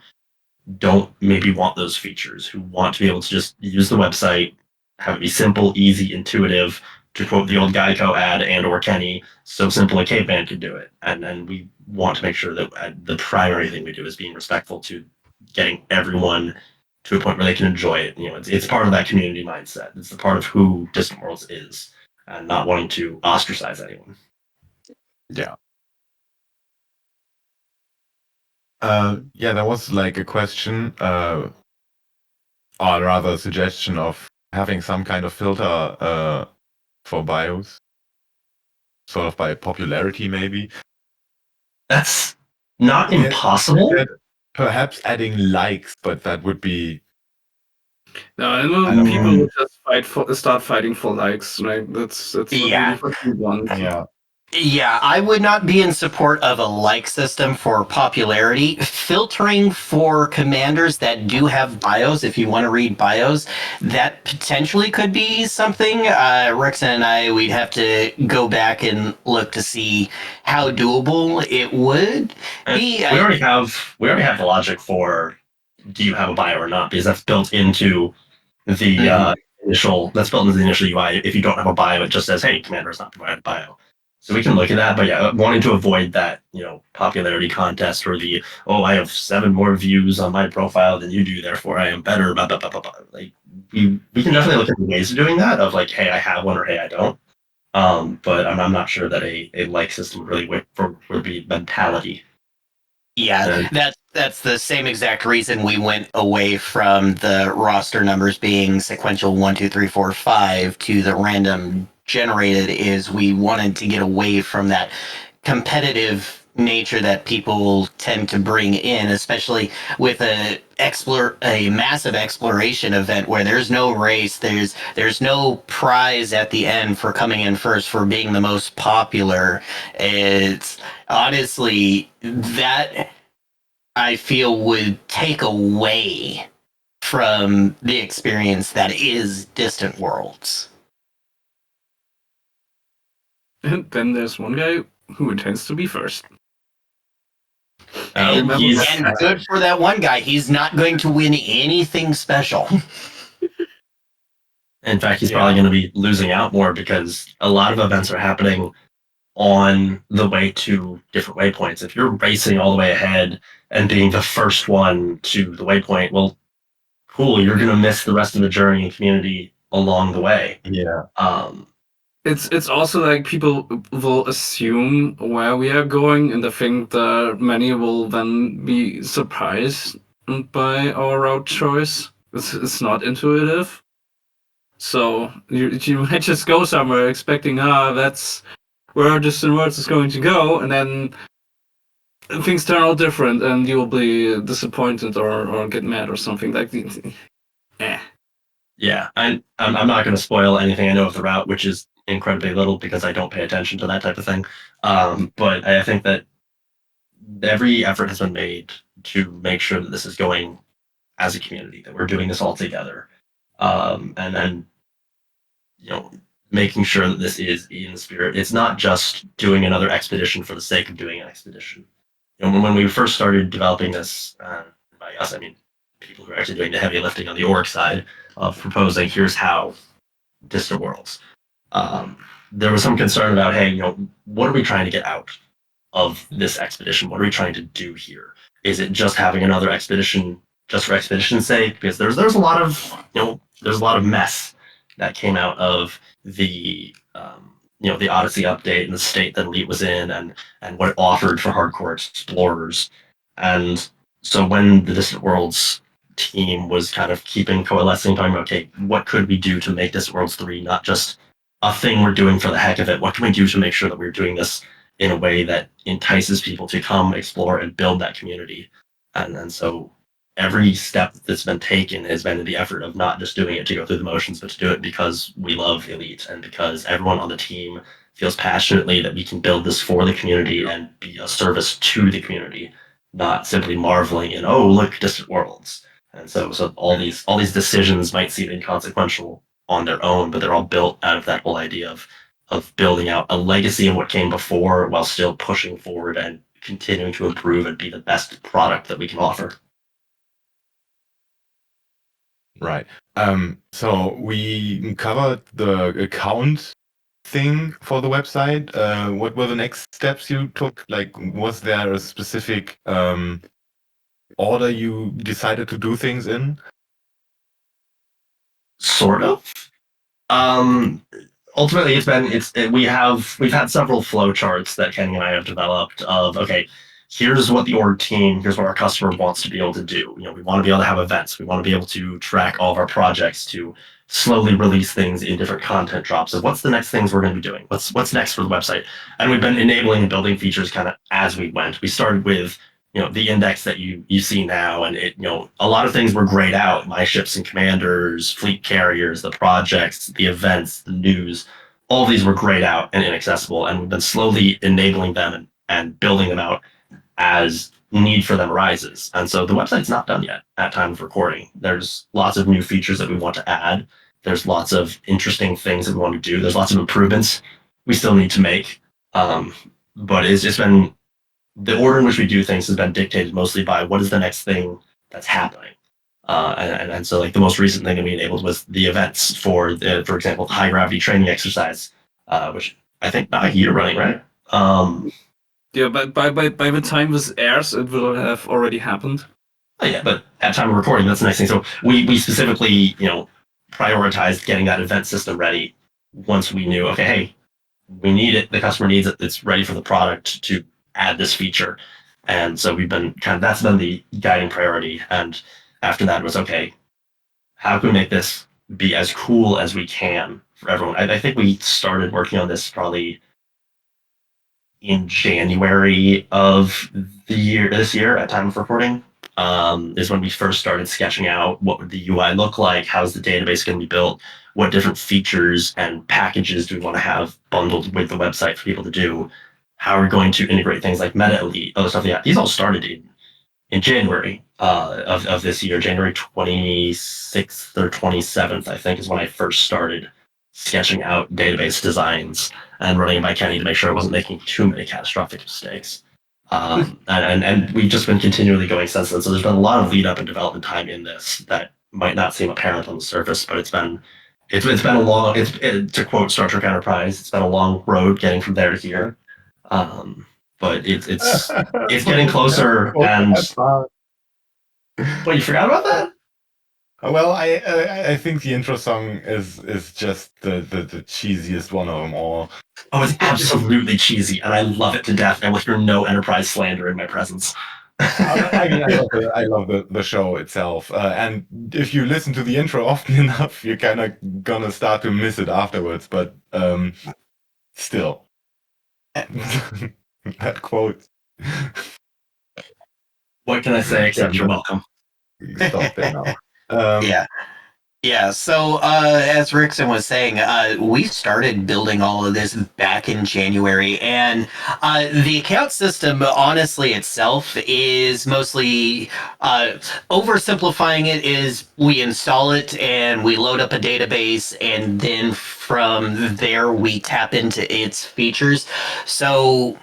don't maybe want those features, who want to be able to just use the website, have it be simple, easy, intuitive. To quote the old Geico ad and or Kenny, so simple a caveman could do it. And then we want to make sure that the primary thing we do is being respectful to getting everyone to a point where they can enjoy it. You know, it's part of that community mindset. It's the part of who Distant Worlds is, and not wanting to ostracize anyone. Yeah. Yeah, there was like a question, or rather a suggestion of having some kind of filter for bios, sort of by popularity, maybe. That's not impossible. Perhaps adding likes, but that would be. No, I know people would just start fighting for likes, right? That's not really what we want. Yeah. Yeah, I would not be in support of a like system for popularity. Filtering for commanders that do have bios, if you want to read bios, that potentially could be something. Rex and I, we'd have to go back and look to see how doable it would be. We already have the logic for do you have a bio or not, because that's built into the initial UI. If you don't have a bio, it just says, "Hey, commander has not provided a bio." So we can look at that, but yeah, wanting to avoid that, popularity contest or the I have 7 more views on my profile than you do, therefore I am better. Blah blah blah blah blah. Like we can definitely look at the ways of doing that. Of like, hey, I have one, or hey, I don't. But I'm not sure that a like system really would be mentality. Yeah, that's the same exact reason we went away from the roster numbers being sequential 1, 2, 3, 4, 5 to the random generated. Is we wanted to get away from that competitive nature that people tend to bring in, especially with a massive exploration event where there's no race, there's no prize at the end for coming in first for being the most popular. It's honestly that I feel would take away from the experience that is Distant Worlds. And then there's one guy who intends to be first. And remember good for that one guy. He's not going to win anything special. In fact, he's probably going to be losing out more because a lot of events are happening on the way to different waypoints. If you're racing all the way ahead and being the first one to the waypoint, well, cool, you're going to miss the rest of the journey and community along the way. Yeah. It's also like people will assume where we are going, and I think that many will then be surprised by our route choice. It's not intuitive. So you might just go somewhere expecting, that's where Distant Worlds is going to go, and then things turn out different, and you'll be disappointed or get mad or something like that. Yeah, I'm not going to spoil anything I know of the route, which is incredibly little because I don't pay attention to that type of thing. But I think that every effort has been made to make sure that this is going as a community, that we're doing this all together, and then making sure that this is in spirit. It's not just doing another expedition for the sake of doing an expedition. When we first started developing this, by us I mean people who are actually doing the heavy lifting on the org side of proposing, here's how Distant Worlds. There was some concern about, hey, what are we trying to get out of this expedition? What are we trying to do here? Is it just having another expedition just for expedition's sake? Because there's a lot of mess that came out of the the Odyssey update and the state that Elite was in, and what it offered for hardcore explorers. And so when the Distant Worlds team was kind of coalescing, talking about, okay, what could we do to make Distant Worlds 3 not just a thing we're doing for the heck of it? What can we do to make sure that we're doing this in a way that entices people to come explore and build that community? And so every step that's been taken has been in the effort of not just doing it to go through the motions, but to do it because we love Elite and because everyone on the team feels passionately that we can build this for the community and be a service to the community, not simply marveling in, oh, look, Distant Worlds. And so all these decisions might seem inconsequential on their own, but they're all built out of that whole idea of building out a legacy of what came before while still pushing forward and continuing to improve and be the best product that we can offer. Right. So we covered the account thing for the website. What were the next steps you took? Like, was there a specific order you decided to do things in? Sort of. Ultimately, we've had several flowcharts that Kenny and I have developed of, okay, here's what the org team, here's what our customer wants to be able to do. We want to be able to have events. We want to be able to track all of our projects, to slowly release things in different content drops of what's the next things we're going to be doing. What's next for the website? And we've been enabling and building features kind of as we went. We started with the index that you see now, and a lot of things were grayed out. My ships and commanders, fleet carriers, the projects, the events, the news, all of these were grayed out and inaccessible, and we've been slowly enabling them and building them out as need for them arises. And so the website's not done yet at time of recording. There's lots of new features that we want to add. There's lots of interesting things that we want to do. There's lots of improvements we still need to make. But it's just been the order in which we do things has been dictated mostly by what is the next thing that's happening. And so like the most recent thing that we enabled was the events for example, the high gravity training exercise, which I think now you're running, right? Yeah, but by the time this airs, it will have already happened. Oh, yeah, but at time of recording, that's the next thing. So we specifically, prioritized getting that event system ready once we knew, okay, hey, we need it, the customer needs it, it's ready for the product to add this feature. And so we've been that's been the guiding priority. And after that was, okay, how can we make this be as cool as we can for everyone? I think we started working on this probably in January of this year at time of recording, is when we first started sketching out what would the UI look like, how's the database going to be built, what different features and packages do we want to have bundled with the website for people to do, how are we going to integrate things like Meta Elite, other stuff. Yeah, these all started in January of this year. January 26th or 27th, I think, is when I first started sketching out database designs and running it by Kenny to make sure I wasn't making too many catastrophic mistakes. And we've just been continually going since then. So there's been a lot of lead up and development time in this that might not seem apparent on the surface, but it's been a long, to quote Star Trek Enterprise, it's been a long road getting from there to here. But it's getting closer. And what, you forgot about that? Well, I think the intro song is just the cheesiest one of them all. Oh, it's absolutely cheesy, and I love it to death. And with your no Enterprise slander in my presence. I mean, I love the show itself, and if you listen to the intro often enough, you're kind of gonna start to miss it afterwards. But still, that quote. What can I say except you're welcome? Stop there now. Yeah. So as Rickson was saying, we started building all of this back in January, and the account system, honestly, itself is mostly oversimplifying it. Is we install it and we load up a database, and then from there we tap into its features. So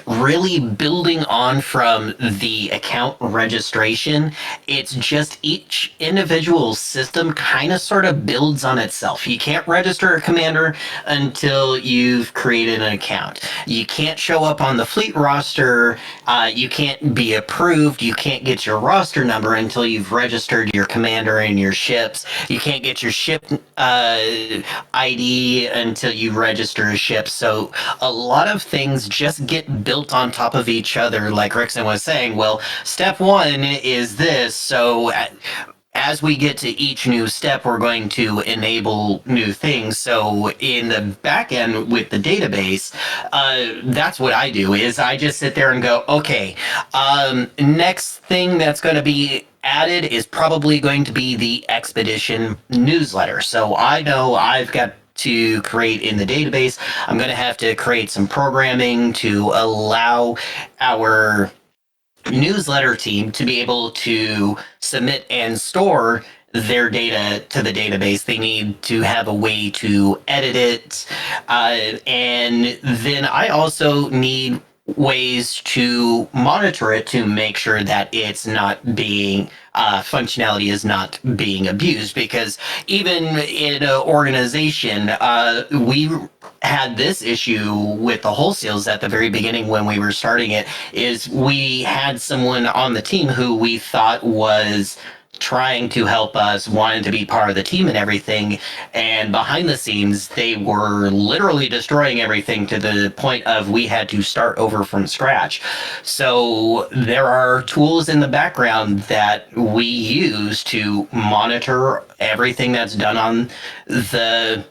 really building on from the account registration, it's just each individual system kind of sort of builds on itself. You can't register a commander until you've created an account. You can't show up on the fleet roster. You can't be approved. You can't get your roster number until you've registered your commander and your ships. You can't get your ship ID until you register a ship. So a lot of things just get built on top of each other, like Rickson was saying. Well, step one is this, so as we get to each new step, we're going to enable new things. So in the back end with the database, that's what I do, is I just sit there and go, okay, next thing that's going to be added is probably going to be the Expedition newsletter. So I know I've got to create in the database, I'm going to have to create some programming to allow our newsletter team to be able to submit and store their data to the database. They need to have a way to edit it. And then I also need ways to monitor it to make sure that it's not being functionality is not being abused, because even in an organization, we had this issue with the wholesales at the very beginning when we were starting it. Is we had someone on the team who we thought was trying to help us, wanted to be part of the team and everything, and behind the scenes they were literally destroying everything to the point of we had to start over from scratch. So there are tools in the background that we use to monitor everything that's done on the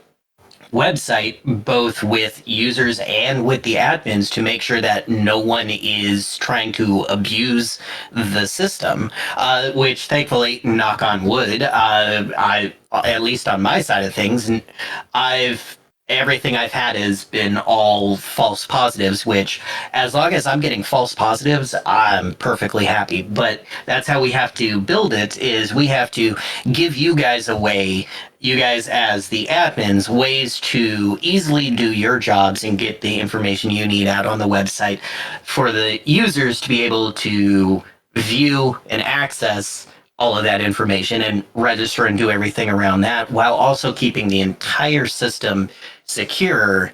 website, both with users and with the admins, to make sure that no one is trying to abuse the system, which thankfully, knock on wood, I, at least on my side of things, I've everything I've had has been all false positives, which as long as I'm getting false positives, I'm perfectly happy. But that's how we have to build it, is we have to give you guys a way, you guys as the admins, ways to easily do your jobs and get the information you need out on the website for the users to be able to view and access all of that information and register and do everything around that while also keeping the entire system secure.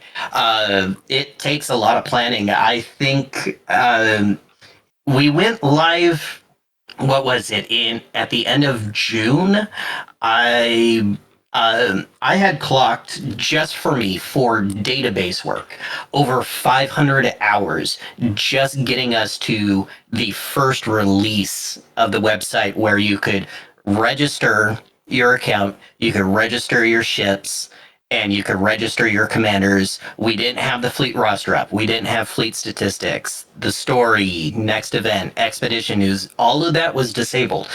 It takes a lot of planning. I think we went live, what was it, in at the end of June. I had clocked, just for me, for database work, over 500 hours just getting us to the first release of the website, where you could register your account, you could register your ships, and you could register your commanders. We didn't have the fleet roster up. We didn't have fleet statistics, the story, next event, expedition news. All of that was disabled.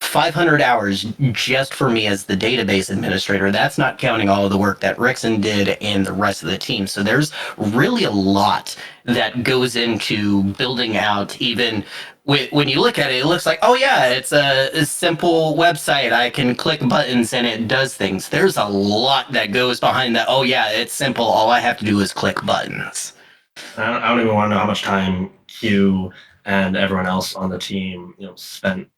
500 hours just for me as the database administrator. That's not counting all of the work that Rickson did and the rest of the team. So there's really a lot that goes into building out. Even when you look at it, it looks like, oh yeah, it's a simple website. I can click buttons and it does things. There's a lot that goes behind that. Oh yeah, it's simple. All I have to do is click buttons. I don't even want to know how much time Q and everyone else on the team, spent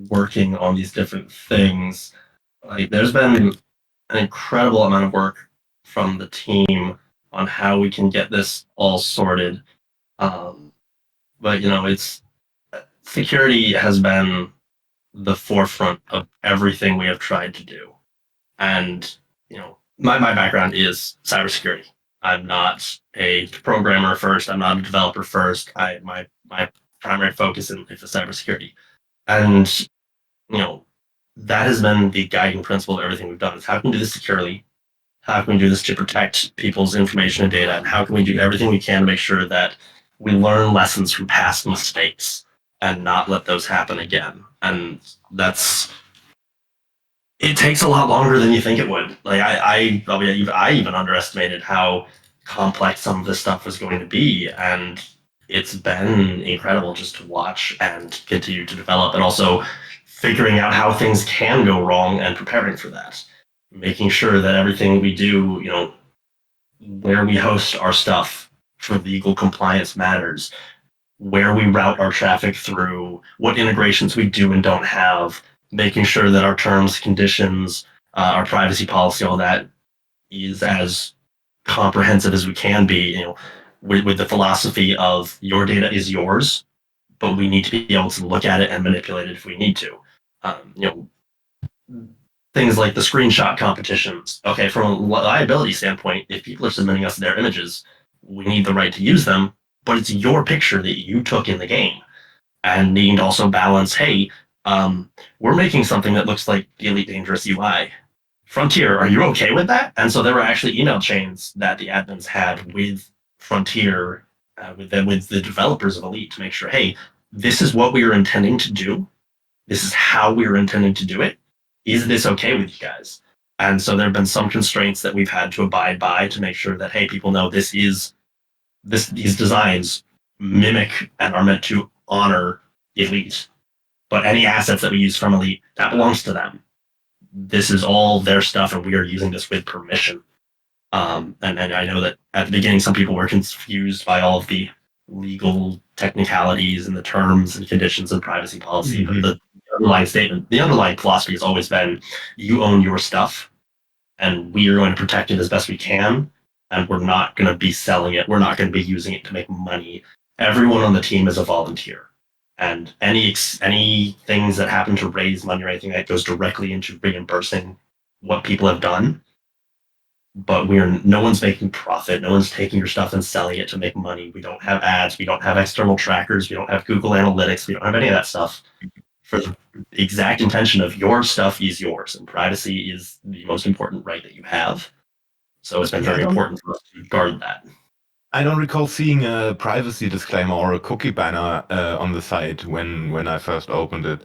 working on these different things. Like, there's been an incredible amount of work from the team on how we can get this all sorted. But it's security has been the forefront of everything we have tried to do. And my background is cybersecurity. I'm not a programmer first. I'm not a developer first. My primary focus is the cybersecurity. And, that has been the guiding principle of everything we've done, is how can we do this securely? How can we do this to protect people's information and data? And how can we do everything we can to make sure that we learn lessons from past mistakes and not let those happen again? And it takes a lot longer than you think it would. Like, I even underestimated how complex some of this stuff was going to be. And it's been incredible just to watch and continue to develop, and also figuring out how things can go wrong and preparing for that. Making sure that everything we do, where we host our stuff for legal compliance matters, where we route our traffic through, what integrations we do and don't have, making sure that our terms, conditions, our privacy policy, all that is as comprehensive as we can be, with the philosophy of your data is yours, but we need to be able to look at it and manipulate it if we need to. Things like the screenshot competitions. Okay, from a liability standpoint, if people are submitting us their images, we need the right to use them, but it's your picture that you took in the game. And needing to also balance, hey, we're making something that looks like the Elite Dangerous UI. Frontier, are you okay with that? And so there were actually email chains that the admins had with Frontier, with the developers of Elite, to make sure, hey, this is what we are intending to do. This is how we are intending to do it. Is this okay with you guys? And so there have been some constraints that we've had to abide by to make sure that, hey, people know these designs mimic and are meant to honor Elite. But any assets that we use from Elite, that belongs to them. This is all their stuff, and we are using this with permission. And I know that at the beginning, some people were confused by all of the legal technicalities and the terms and conditions and privacy policy. Mm-hmm. But the underlying philosophy has always been, you own your stuff, and we are going to protect it as best we can, and we're not going to be selling it. We're not going to be using it to make money. Everyone on the team is a volunteer. And any things that happen to raise money or anything, that goes directly into reimbursing what people have done. But no one's making profit. No one's taking your stuff and selling it to make money. We don't have ads. We don't have external trackers. We don't have Google Analytics. We don't have any of that stuff, for the exact intention of your stuff is yours, and privacy is the most important right that you have. So it's been very important for us to guard that. I don't recall seeing a privacy disclaimer or a cookie banner on the site when I first opened it.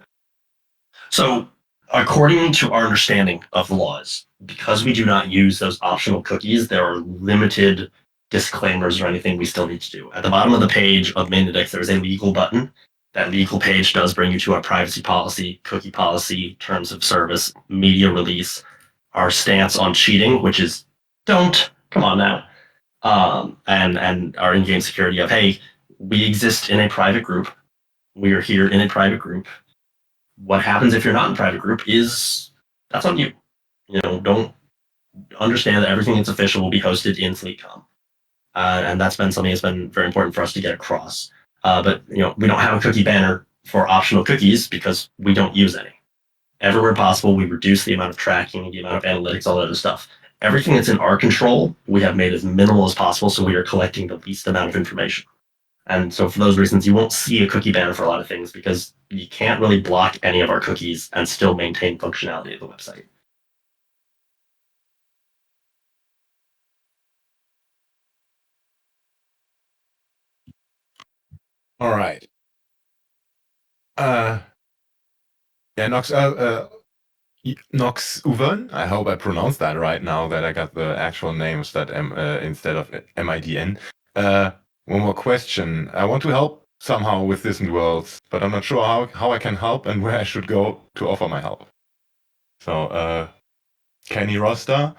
So according to our understanding of the laws, because we do not use those optional cookies, there are limited disclaimers or anything we still need to do. At the bottom of the page of main index, there is a legal button. That legal page does bring you to our privacy policy, cookie policy, terms of service, media release, our stance on cheating, which is don't, come on now, and our in-game security of, hey, we exist in a private group. We are here in a private group. What happens if you're not in a private group is, that's on you. Don't understand that everything that's official will be hosted in FleetCom. And that's been something that's been very important for us to get across. But we don't have a cookie banner for optional cookies because we don't use any. Everywhere possible, we reduce the amount of tracking, the amount of analytics, all that other stuff. Everything that's in our control, we have made as minimal as possible, so we are collecting the least amount of information. And so for those reasons, you won't see a cookie banner for a lot of things because you can't really block any of our cookies and still maintain functionality of the website. All right. Nox Uvern. I hope I pronounced that right now that I got the actual names that instead of MIDN. One more question. I want to help somehow with Distant Worlds, but I'm not sure how I can help and where I should go to offer my help. So, Kenny Roster.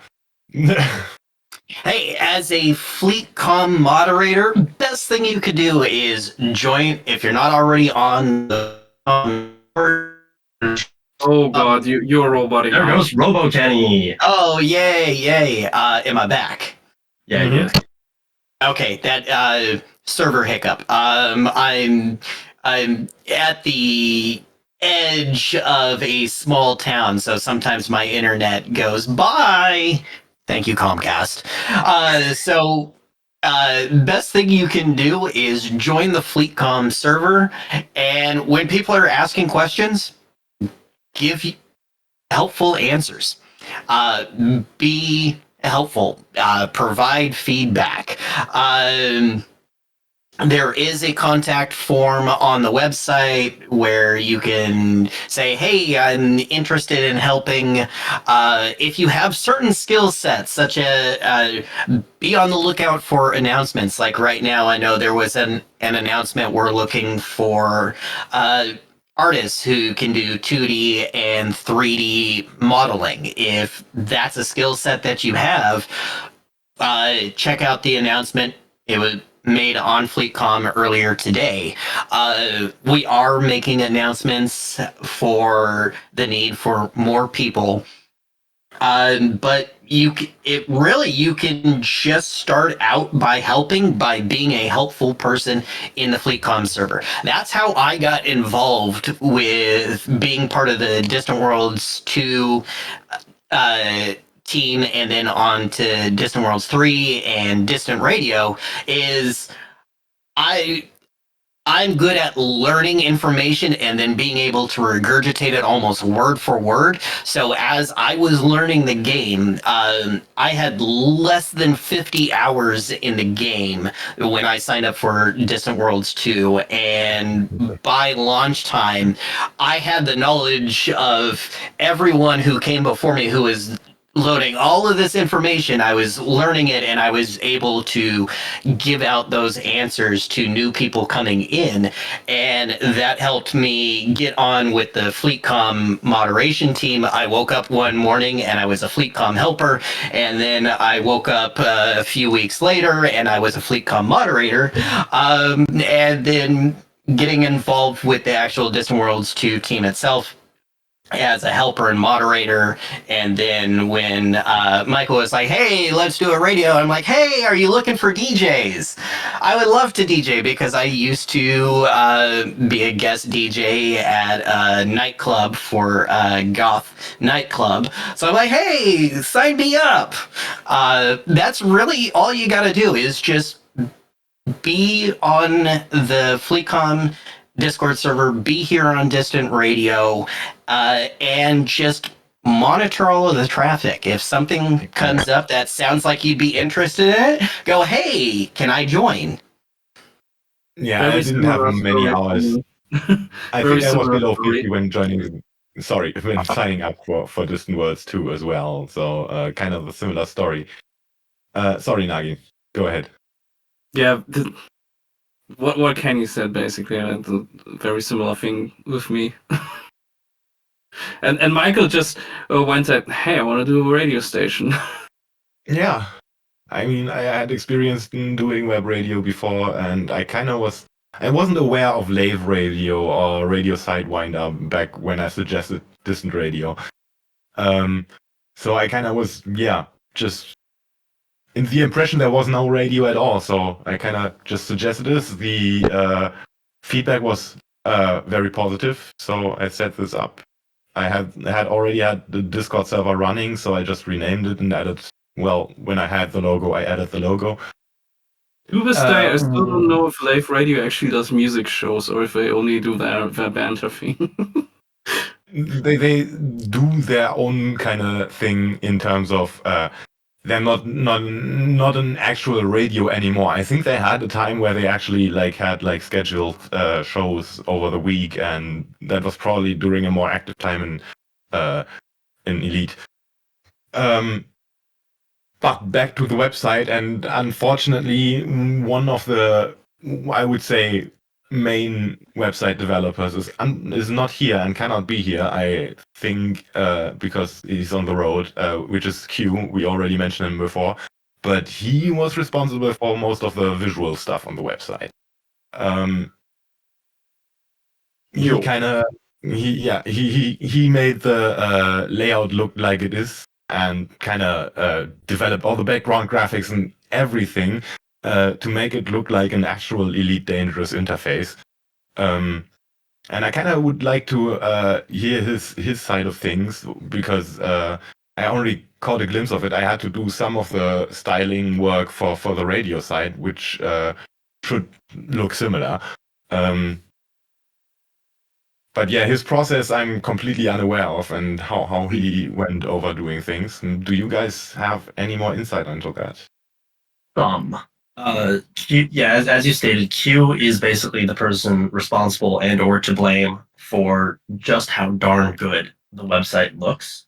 Hey, as a FleetCom moderator, best thing you could do is join, if you're not already on the Oh god, you're roboting. There goes Robo Kenny. Oh, yay. Am I back? Yeah, he is. Okay, that server hiccup. I'm at the edge of a small town, so sometimes my internet goes bye. Thank you, Comcast. Best thing you can do is join the FleetCom server, and when people are asking questions, give helpful answers. Be helpful. Provide feedback. There is a contact form on the website where you can say, hey, I'm interested in helping. If you have certain skill sets, such as be on the lookout for announcements. Like right now, I know there was an announcement we're looking for artists who can do 2D and 3D modeling. If that's a skill set that you have, check out the announcement. It was made on FleetCom earlier today. We are making announcements for the need for more people. But you can just start out by helping, by being a helpful person in the FleetCom server. That's how I got involved with being part of the Distant Worlds 2 team, and then on to Distant Worlds 3 and Distant Radio. Is I'm good at learning information and then being able to regurgitate it almost word for word. So as I was learning the game, I had less than 50 hours in the game when I signed up for Distant Worlds 2. And by launch time, I had the knowledge of everyone who came before me who was loading all of this information. I was learning it, and I was able to give out those answers to new people coming in, and that helped me get on with the FleetCom moderation team. I woke up one morning and I was a FleetCom helper, and then I woke up a few weeks later and I was a FleetCom moderator, and then getting involved with the actual Distant Worlds 2 team itself as a helper and moderator. And then when Michael was like, hey, let's do a radio, I'm like, hey, are you looking for DJs? I would love to DJ because I used to be a guest DJ at a nightclub for Goth Nightclub. So I'm like, hey, sign me up. That's really all you got to do, is just be on the FleetCom Discord server, be here on Distant Radio, and just monitor all of the traffic. If something comes up that sounds like you'd be interested in it, go, hey, can I join? Yeah, I didn't have many hours. I think I was below 50 when joining sorry, been signing up for Distant Worlds 2 as well. So kind of a similar story. Sorry, Nagi. Go ahead. Yeah, what Kenny said basically, a very similar thing with me. and Michael just went and said, "Hey, I want to do a radio station." Yeah. I mean, I had experience in doing web radio before, and I wasn't aware of Lave Radio or Radio Sidewinder back when I suggested Distant Radio. So I kind of was, just in the impression there was no radio at all. So I kind of just suggested this. The feedback was very positive, so I set this up. I had already had the Discord server running, so I just renamed it and added. Well, when I had the logo, I added the logo. To this day, I still don't know if Lave Radio actually does music shows or if they only do their banter thing. They do their own kind of thing in terms of they're not an actual radio anymore. I think they had a time where they actually had scheduled shows over the week, and that was probably during a more active time in Elite. But back to the website, and unfortunately, one of the, I would say, main website developers is not here and cannot be here, I think, because he's on the road, which is Q. We already mentioned him before, but he was responsible for most of the visual stuff on the website. He made the layout look like it is, and kind of developed all the background graphics and everything to make it look like an actual Elite Dangerous interface. And I kind of would like to hear his side of things, because I only caught a glimpse of it. I had to do some of the styling work for the radio side, which should look similar. But yeah, his process I'm completely unaware of, and how he went over doing things. Do you guys have any more insight into that? Q, as you stated, Q is basically the person responsible and or to blame for just how darn good the website looks.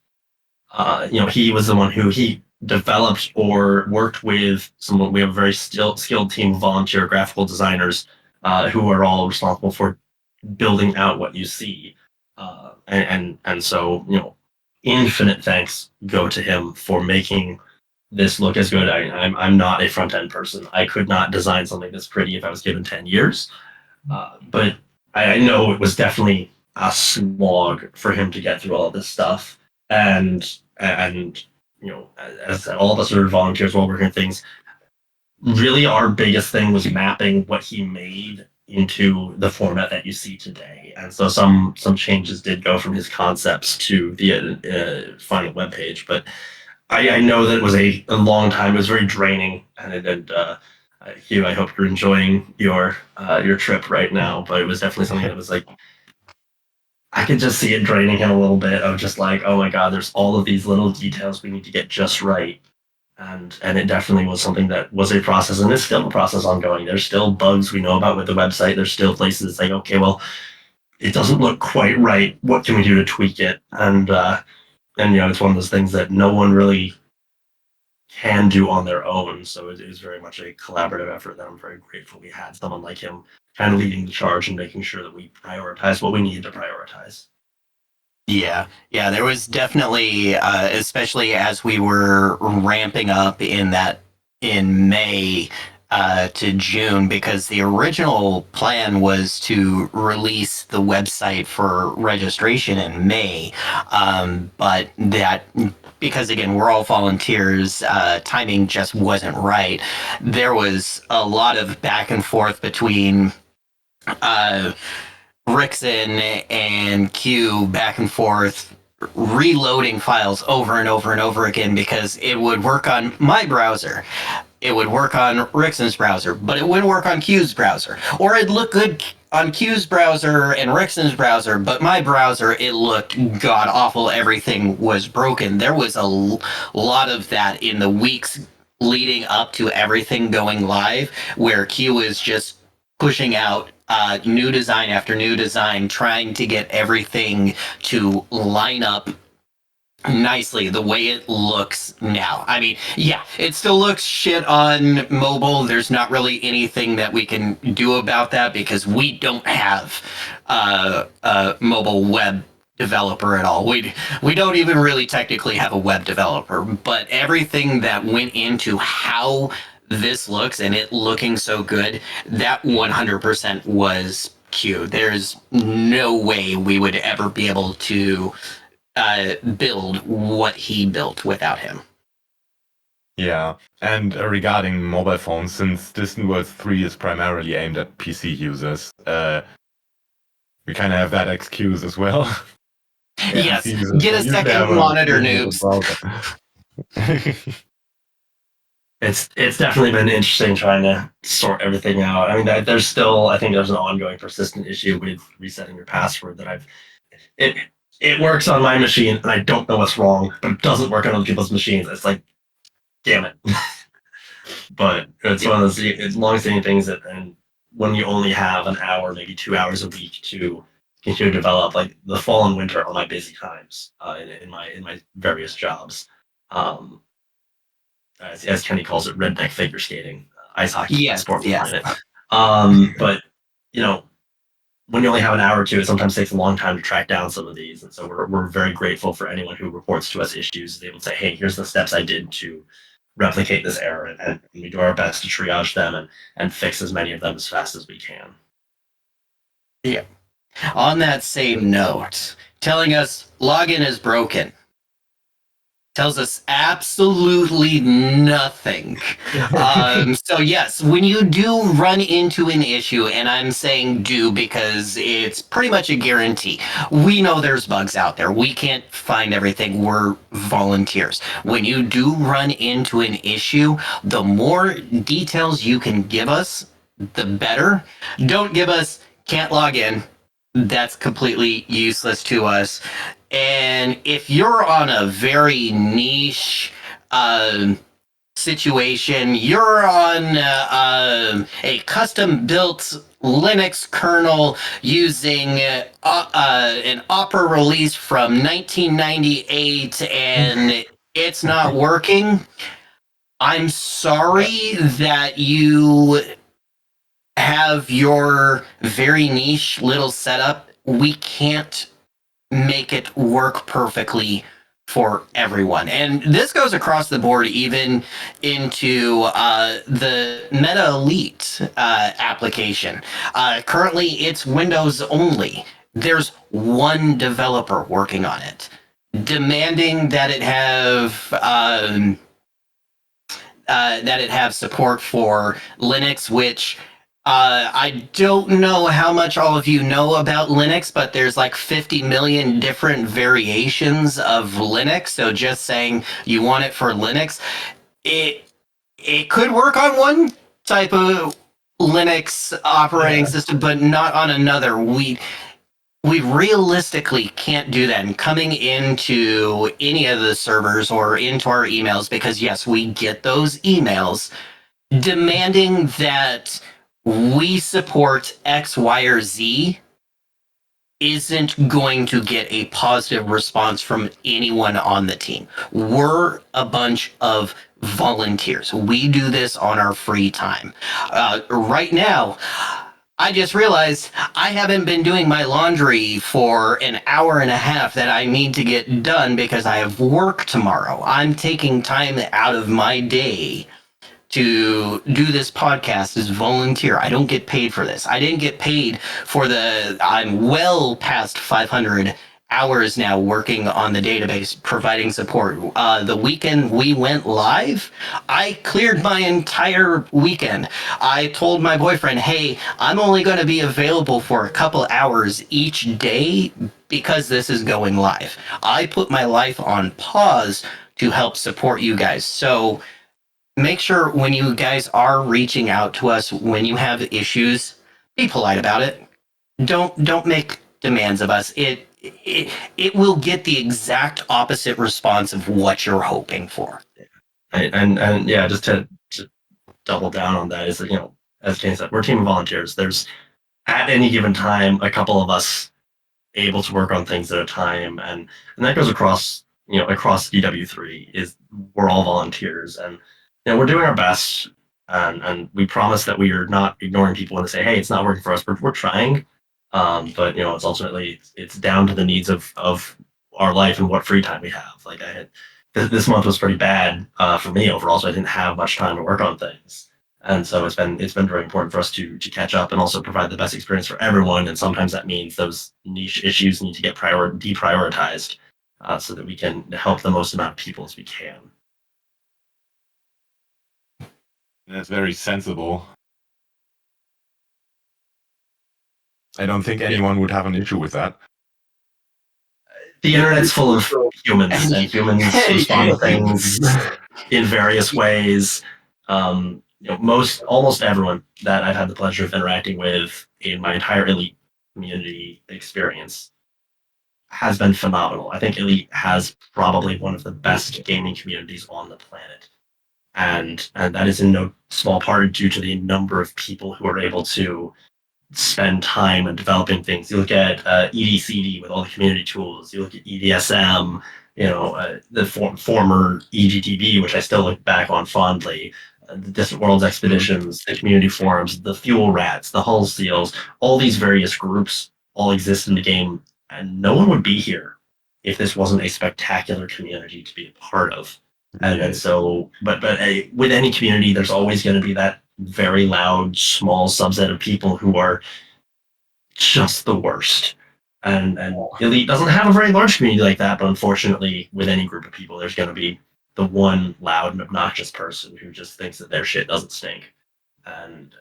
He was the one who he developed or worked with someone. We have a very skilled team of volunteer graphical designers who are all responsible for building out what you see, and so infinite thanks go to him for making this look as good. I'm not a front end person. I could not design something this pretty if I was given 10 years, but I know it was definitely a slog for him to get through all of this stuff, and as all of us are volunteers while working on things, really our biggest thing was mapping what he made into the format that you see today. And so some changes did go from his concepts to the final webpage. But I know that it was a long time. It was very draining. And Hugh, I hope you're enjoying your trip right now. But it was definitely something that was like, I could just see it draining him a little bit of just like, oh my God, there's all of these little details we need to get just right. And it definitely was something that was a process, and is still a process ongoing. There's still bugs we know about with the website. There's still places like, okay, well, it doesn't look quite right. What can we do to tweak it? And it's one of those things that no one really can do on their own. So it is very much a collaborative effort that I'm very grateful we had someone like him kind of leading the charge and making sure that we prioritize what we needed to prioritize. Yeah, there was definitely, especially as we were ramping up in May to June, because the original plan was to release the website for registration in May, but that, because again, we're all volunteers, timing just wasn't right. There was a lot of back and forth between Rickson and Q, back and forth, reloading files over and over and over again, because it would work on my browser, it would work on Rickson's browser, but it wouldn't work on Q's browser. Or it'd look good on Q's browser and Rickson's browser, but my browser, it looked god awful. Everything was broken. There was a lot of that in the weeks leading up to everything going live, where Q is just pushing out new design after new design, trying to get everything to line up nicely the way it looks now. I mean, yeah, it still looks shit on mobile. There's not really anything that we can do about that because we don't have a mobile web developer at all. We don't even really technically have a web developer, but everything that went into how this looks and it looking so good, that 100% was Q. There's no way we would ever be able to build what he built without him. Yeah, and regarding mobile phones, since Distant World 3 is primarily aimed at PC users, we kind of have that excuse as well. Yes, PC users get a usually have second monitor, usually noobs. browser. It's definitely been interesting trying to sort everything out. I mean, there's still, I think there's an ongoing persistent issue with resetting your password that it works on my machine and I don't know what's wrong, but it doesn't work on other people's machines. It's like, damn it. But it's one of those it's long-standing things that, and when you only have an hour, maybe 2 hours a week to continue to develop, like the fall and winter are my busy times in my various jobs. As Kenny calls it, redneck figure skating, ice hockey, Yes, sports yes. planet. But you know, when you only have an hour or two, it sometimes takes a long time to track down some of these, and so we're very grateful for anyone who reports to us issues. They will say, "Hey, here's the steps I did to replicate this error," and we do our best to triage them and fix as many of them as fast as we can. Yeah. On that same note, telling us login is broken tells us absolutely nothing. So yes, when you do run into an issue, and I'm saying do because it's pretty much a guarantee. We know there's bugs out there. We can't find everything. We're volunteers. When you do run into an issue, the more details you can give us, the better. Don't give us can't log in. That's completely useless to us. And if you're on a very niche situation, you're on a custom built Linux kernel using an Opera release from 1998 and it's not working, I'm sorry that you have your very niche little setup. We can't make it work perfectly for everyone. And this goes across the board, even into the Meta Elite application. Currently, it's Windows only. There's one developer working on it, demanding that it have support for Linux, which I don't know how much all of you know about Linux, but there's like 50 million different variations of Linux. So just saying you want it for Linux, it could work on one type of Linux operating system, but not on another. We realistically can't do that. And coming into any of the servers or into our emails, because yes, we get those emails demanding that we support X, Y, or Z isn't going to get a positive response from anyone on the team. We're a bunch of volunteers. We do this on our free time. Right now, I just realized I haven't been doing my laundry for an hour and a half that I need to get done because I have work tomorrow. I'm taking time out of my day to do this podcast as volunteer. I don't get paid for this. I didn't get paid for I'm well past 500 hours now working on the database, providing support. The weekend we went live, I cleared my entire weekend. I told my boyfriend, hey, I'm only going to be available for a couple hours each day because this is going live. I put my life on pause to help support you guys. So make sure when you guys are reaching out to us, when you have issues, be polite about it. Don't make demands of us. It will get the exact opposite response of what you're hoping for. And yeah, just to double down on that is that, as Jane said, we're a team of volunteers. There's at any given time, a couple of us able to work on things at a time, and that goes across across DW3. Is we're all volunteers, and we're doing our best, and we promise that we are not ignoring people when they say, hey, it's not working for us. We're trying, but it's ultimately it's down to the needs of our life and what free time we have. Like this month was pretty bad for me overall, so I didn't have much time to work on things. And so it's been very important for us to catch up and also provide the best experience for everyone. And sometimes that means those niche issues need to get deprioritized so that we can help the most amount of people as we can. That's very sensible. I don't think anyone would have an issue with that. The internet's full of humans, and humans respond to things in various ways. Almost everyone that I've had the pleasure of interacting with in my entire Elite community experience has been phenomenal. I think Elite has probably one of the best gaming communities on the planet. And that is in no small part due to the number of people who are able to spend time in developing things. You look at EDCD with all the community tools. You look at EDSM, the former EGTB, which I still look back on fondly. The Distant Worlds expeditions, the community forums, the fuel rats, the hull seals, all these various groups all exist in the game, and no one would be here if this wasn't a spectacular community to be a part of. And so, but with any community, there's always going to be that very loud, small subset of people who are just the worst. And Elite doesn't have a very large community like that, but unfortunately, with any group of people, there's going to be the one loud and obnoxious person who just thinks that their shit doesn't stink. And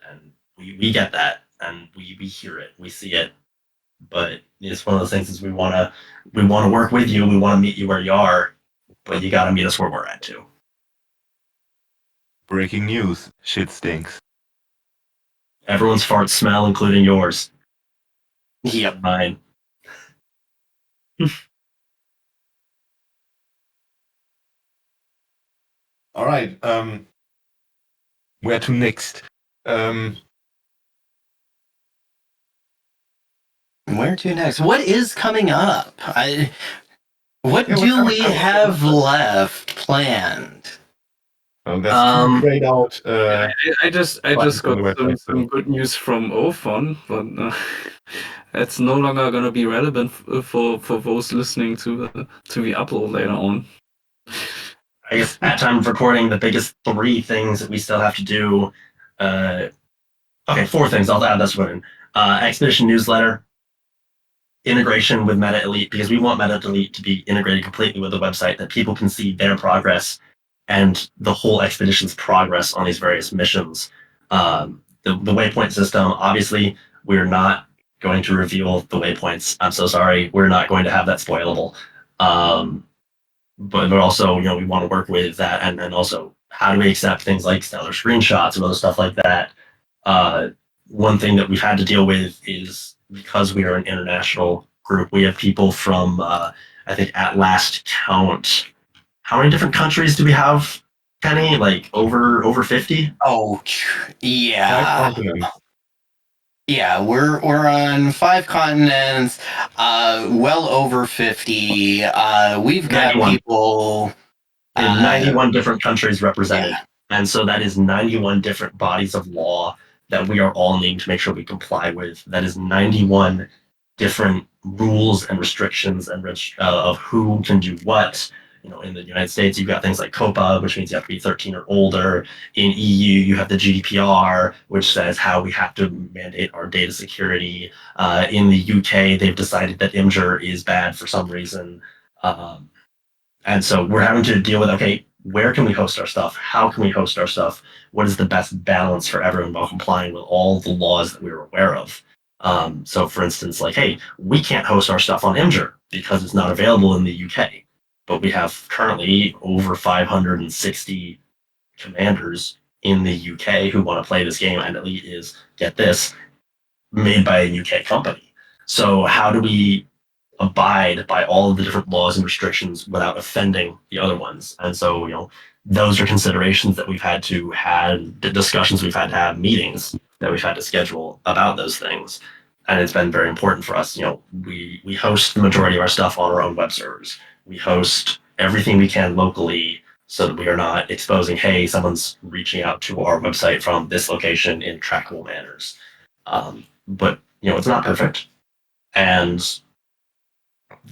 we get that, and we hear it, we see it. But it's one of those things is we want to work with you, we want to meet you where you are, but you got to meet us where we're at too. Breaking news. Shit stinks. Everyone's farts smell, including yours. Yep. Mine. All right. Where to next? Where to next? What is coming up? What do we have left planned? Well, that's straight out. I just got some good news from Ophon, but it's no longer going to be relevant for those listening to the upload later on. I guess at time of recording, the biggest three things that we still have to do. Four things. I'll add this one in. Expedition newsletter, integration with Meta Elite, because we want Meta Elite to be integrated completely with the website, that people can see their progress and the whole expedition's progress on these various missions. The waypoint system, obviously, we're not going to reveal the waypoints. I'm so sorry. We're not going to have that spoilable. But also, we want to work with that, and also how do we accept things like stellar screenshots and other stuff like that. One thing that we've had to deal with is, because we are an international group, we have people from, I think at last count, how many different countries do we have, Kenny? Like over 50? Oh, yeah. Yeah, we're on 5 continents, well over 50. We've got 91. people in 91 different countries represented. Yeah. And so that is 91 different bodies of law that we are all needing to make sure we comply with. That is 91 different rules and restrictions and of who can do what. In the United States, you've got things like COPA, which means you have to be 13 or older. In EU, you have the GDPR, which says how we have to mandate our data security. In the UK, they've decided that Imgur is bad for some reason. And so we're having to deal with, okay, where can we host our stuff? How can we host our stuff? What is the best balance for everyone while complying with all the laws that we're aware of? So for instance, like, hey, we can't host our stuff on Imgur because it's not available in the UK. But we have currently over 560 commanders in the UK who want to play this game, and Elite is, get this, made by a UK company. So how do we abide by all of the different laws and restrictions without offending the other ones? And so, those are considerations that we've had to have, discussions we've had to have, meetings that we've had to schedule about those things. And it's been very important for us. We host the majority of our stuff on our own web servers. We host everything we can locally so that we are not exposing, hey, someone's reaching out to our website from this location in trackable manners. But it's not perfect. And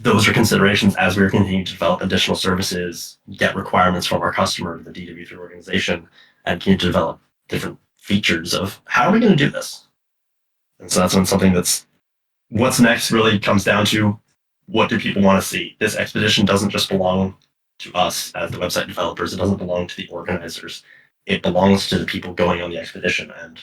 those are considerations as we're continuing to develop additional services, get requirements from our customer, the DW3 organization, and continue to develop different features of how are we going to do this? And so that's when something that's what's next really comes down to what do people want to see? This expedition doesn't just belong to us as the website developers. It doesn't belong to the organizers. It belongs to the people going on the expedition and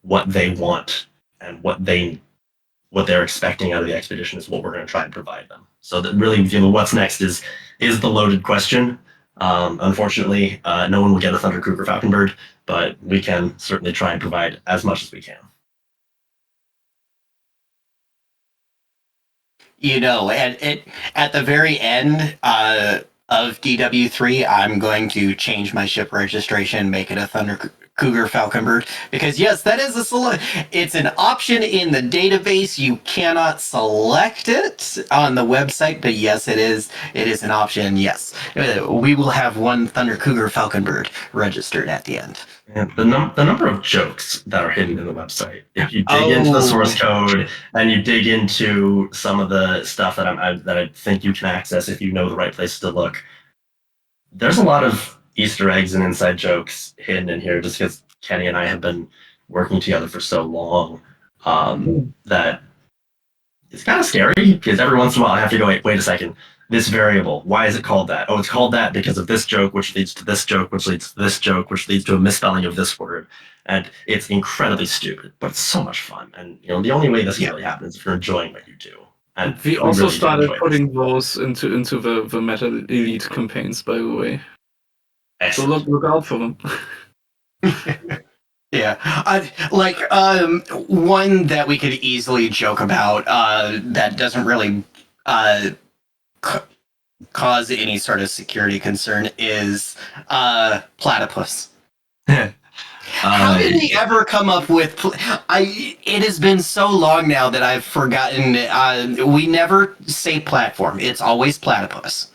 what they want and what they're expecting out of the expedition is what we're going to try and provide them. So that really, what's next is the loaded question. Unfortunately, no one will get a Thunder Cougar Falconbird, but we can certainly try and provide as much as we can. And at the very end of DW3, I'm going to change my ship registration, make it a Thunder Cougar Falconbird, because yes, that is it's an option in the database. You cannot select it on the website, but yes, it is an option. Yes, we will have one Thunder Cougar Falconbird registered at the end. And the number of jokes that are hidden in the website. If you dig into the source code and you dig into some of the stuff that I think you can access if you know the right places to look, there's a lot of Easter eggs and inside jokes hidden in here just because Kenny and I have been working together for so long that it's kind of scary because every once in a while I have to go, wait a second. This variable, why is it called that? Oh, it's called that because of this joke, which leads to this joke, which leads to this joke, which leads to a misspelling of this word. And it's incredibly stupid, but it's so much fun. And the only way this really happens is if you're enjoying what you do. And we also really started putting those into the Meta Elite campaigns, by the way. Excellent. So look out for them. Yeah, one that we could easily joke about that doesn't really cause any sort of security concern is platypus. How did we ever come up with? It has been so long now that I've forgotten. We never say platform; it's always platypus.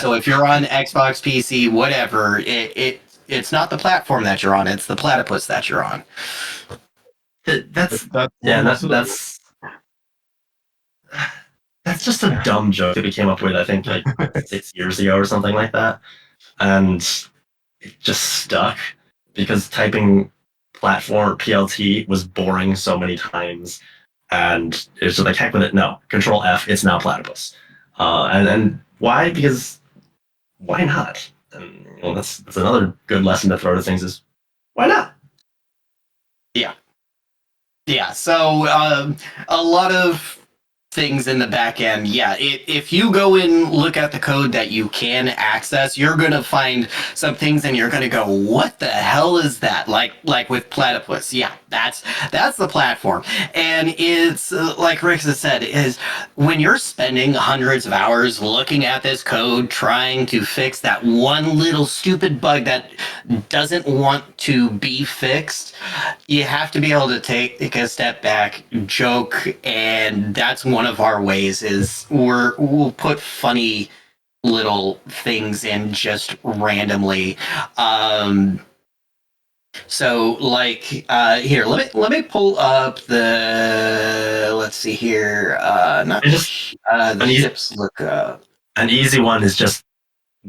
So if you're on Xbox, PC, whatever, it's not the platform that you're on; it's the platypus that you're on. That's just a dumb joke that we came up with, I think, like 6 years ago or something like that. And it just stuck because typing platform PLT was boring so many times. And it's just like, heck with it. No, Control F, it's now platypus. And why? Because why not? And that's another good lesson to throw to things is why not? Yeah. So a lot of things in the back end. Yeah, if you go and look at the code that you can access, you're going to find some things and you're going to go, what the hell is that? Like with platypus. Yeah, that's the platform. And it's like Rick has said, is when you're spending hundreds of hours looking at this code, trying to fix that one little stupid bug that doesn't want to be fixed, you have to be able to take a step back, joke, and that's one of our ways is we'll put funny little things in just randomly. So like here, let me pull up the, let's see here, the ships look up. An easy one is just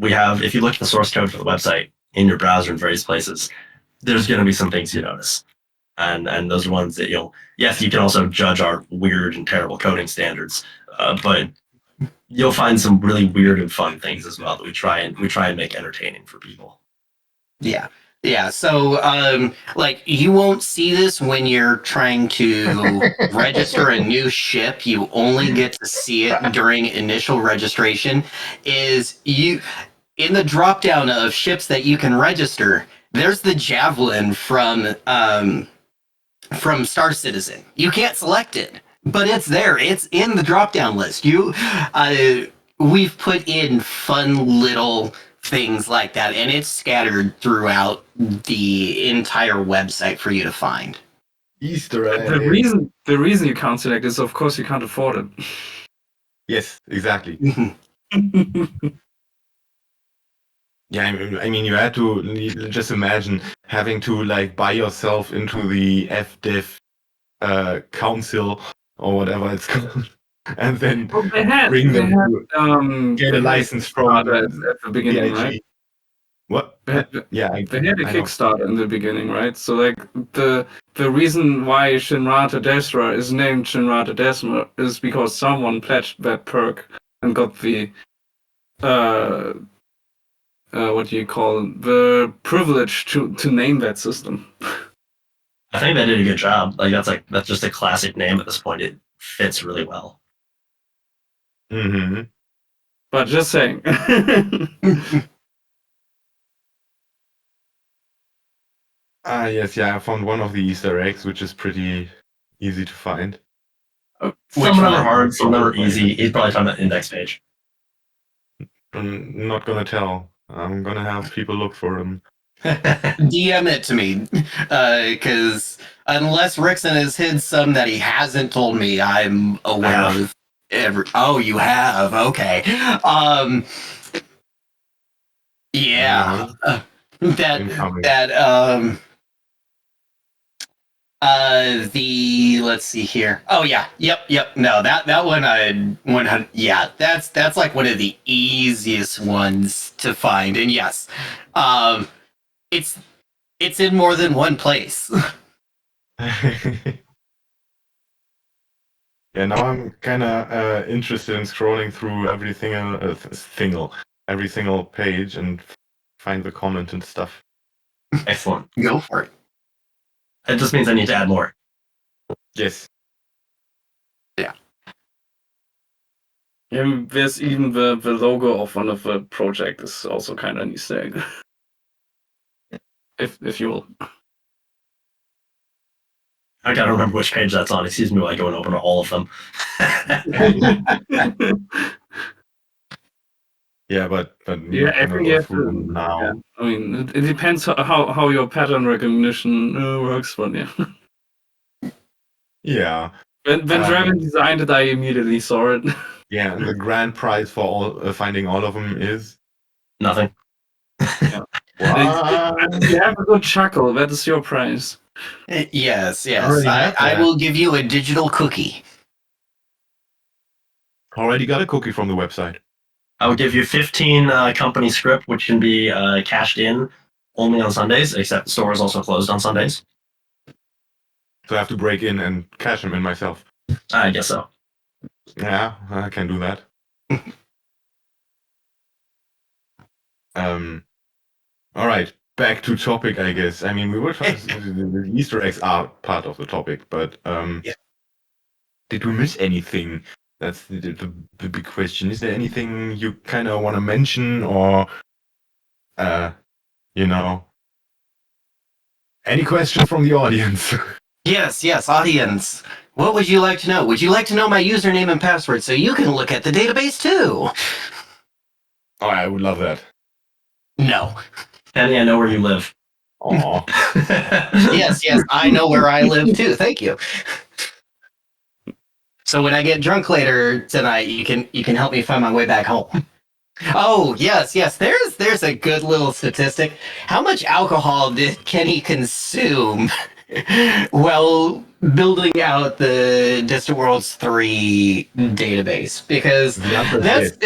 if you look at the source code for the website in your browser in various places, there's going to be some things you notice. And those are ones that yes, you can also judge our weird and terrible coding standards, but you'll find some really weird and fun things as well that we try and make entertaining for people. Yeah. So, like, you won't see this when you're trying to register a new ship. You only get to see it during initial registration. Is in the drop down of ships that you can register, there's the Javelin from Star Citizen. You can't select it, but it's there. It's in the drop-down list. We've put in fun little things like that, and it's scattered throughout the entire website for you to find. Easter egg. The reason you can't select is, of course, you can't afford it. Yes, exactly. Yeah, I mean, you had to just imagine having to like buy yourself into the FDev council or whatever it's called, and then Well, bring them to get they a had license Kickstarter from at the beginning, the right? IG. What? They had, Yeah, they had a I know. Kickstarter in the beginning, right? So like the reason why Shinrata Desra is named Shinrata Desra is because someone pledged that perk and got the what do you call it? The privilege to name that system. I think they did a good job. That's just a classic name at this point. It fits really well. Mm-hmm. But just saying. Yes, yeah, I found one of the Easter eggs, which is pretty easy to find. Some of them are hard, some of them are easy. He's probably talking about index page. I'm not gonna tell. I'm gonna have people look for them. DM it to me, because unless Rickson has hid some that he hasn't told me, I'm aware of every. Oh, you have. Okay. Yeah. Incoming. The let's see here. Oh yeah, yep. No, that one I 100. Yeah, that's like one of the easiest ones to find. And yes, it's in more than one place. Yeah, now I'm kind of interested in scrolling through every single page and find the comment and stuff. Excellent. Go for it. It just means I need to add more. Yes. Yeah, there's even the logo of one of the project is also kind of Easter egg. if you will. I gotta remember which page that's on. Excuse me while I go and open all of them. Yeah, but Yeah, not gonna go through them now. Yeah. I mean, it depends how your pattern recognition works, but yeah. Yeah. When Dragon designed it, I immediately saw it. Yeah, and the grand prize for all finding all of them is Nothing. Yeah. what? You have a good chuckle. That is your prize. Yes. Already have I that. will give you a digital cookie. Already got a cookie from the website. I will give you 15 company script, which can be cashed in only on Sundays, except the store is also closed on Sundays. So I have to break in and cash them in myself. I guess so. Yeah, I can do that. All right, back to topic, I guess. I mean, we were trying the Easter eggs are part of the topic, but did we miss anything? That's the big question. Is there anything you kind of want to mention, or any questions from the audience? Yes, audience. What would you like to know? Would you like to know my username and password so you can look at the database too? Oh, I would love that. No. Penny, I know where you live. Oh, Yes, I know where I live too. Thank you. So when I get drunk later tonight, you can help me find my way back home. Oh, yes. There's a good little statistic. How much alcohol can he consume while building out the Distant Worlds 3 database? Because that's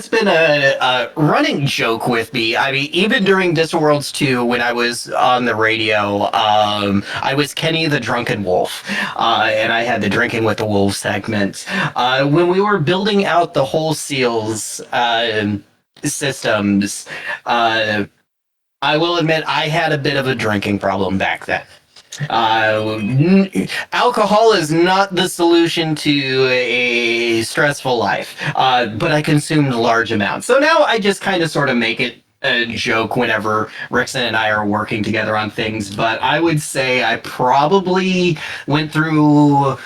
been a running joke with me. I mean, even during Distant Worlds 2, when I was on the radio, I was Kenny the Drunken Wolf, and I had the Drinking with the Wolves segment. When we were building out the whole seals systems, I will admit I had a bit of a drinking problem back then. Alcohol is not the solution to a stressful life, but I consumed large amounts. So now I just kind of sort of make it a joke whenever Rickson and I are working together on things. But I would say I probably went through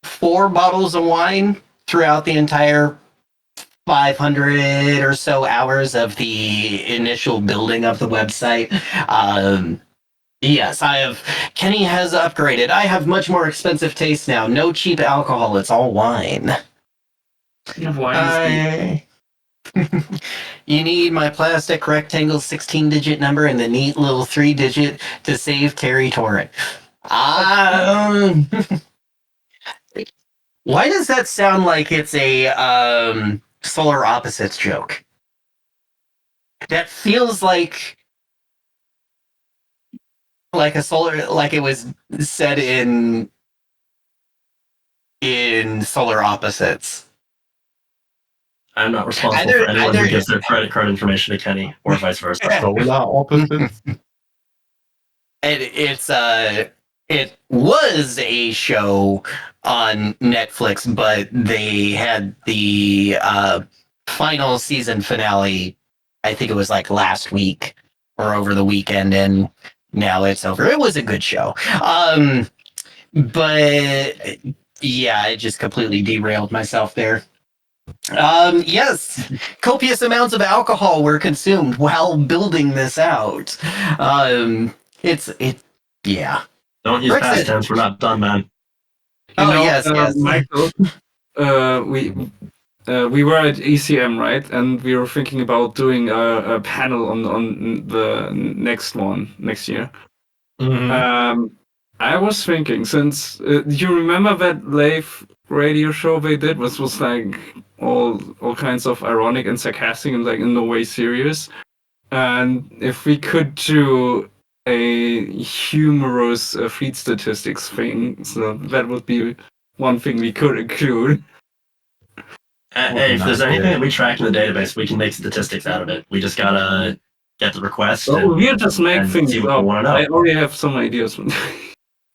4 bottles of wine throughout the entire 500 or so hours of the initial building of the website. Yes, I have. Kenny has upgraded. I have much more expensive taste now. No cheap alcohol. It's all wine. Wine You need my plastic rectangle 16-digit number and the neat little 3-digit to save Terry Torrent. Why does that sound like it's a solar opposites joke? That feels like a solar, like it was said in solar opposites. I'm not responsible for anyone who gives their credit card information to Kenny, or vice versa. Solar opposites. It was a show on Netflix, but they had the final season finale. I think it was like last week or over the weekend, and now it's over. It was a good show, but yeah, I just completely derailed myself there. Yes, copious amounts of alcohol were consumed while building this out. Yeah. Don't use past tense. We're not done, man. Yes. Michael, we were at ECM, right? And we were thinking about doing a panel on the next year. Mm-hmm. I was thinking, since you remember that live radio show they did, which was like all kinds of ironic and sarcastic and like in no way serious. And if we could do a humorous fleet statistics thing, so that would be one thing we could include. Hey, if there's anything that we track in the database, we can make statistics out of it. We just gotta get the request. We'll just make things up. I already have some ideas.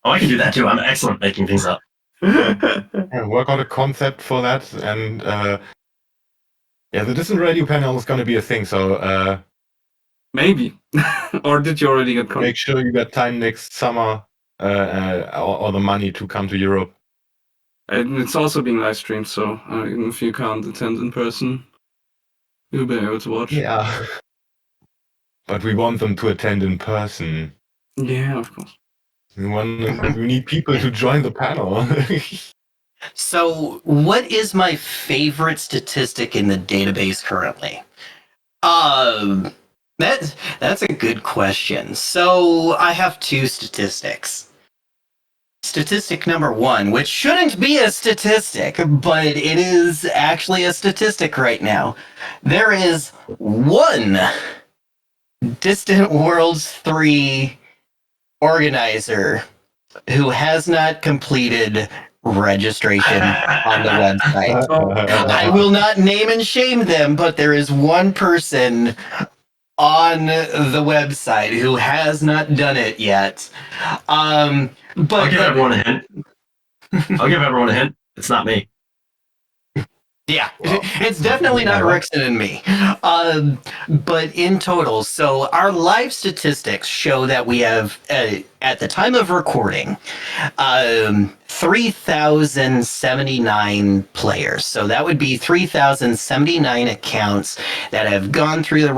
Oh, I can do that too. I'm excellent at making things up. Work on a concept for that, and the distant radio panel is going to be a thing. So maybe, or did you already get? Make sure you got time next summer, or the money to come to Europe. And it's also being live streamed, so even if you can't attend in person, you'll be able to watch. Yeah, but we want them to attend in person. Yeah, of course. We need people to join the panel. So, what is my favorite statistic in the database currently? That's a good question. So, I have two statistics. Statistic number one, which shouldn't be a statistic, but it is actually a statistic right now. There is one Distant Worlds 3 organizer who has not completed registration on the website. I will not name and shame them, but there is one person on the website who has not done it yet. But I'll give everyone a hint. It's not me. Yeah, it's definitely not Rickson and me. But in total, so our live statistics show that we have, at the time of recording, 3,079 players. So that would be 3,079 accounts that have gone through the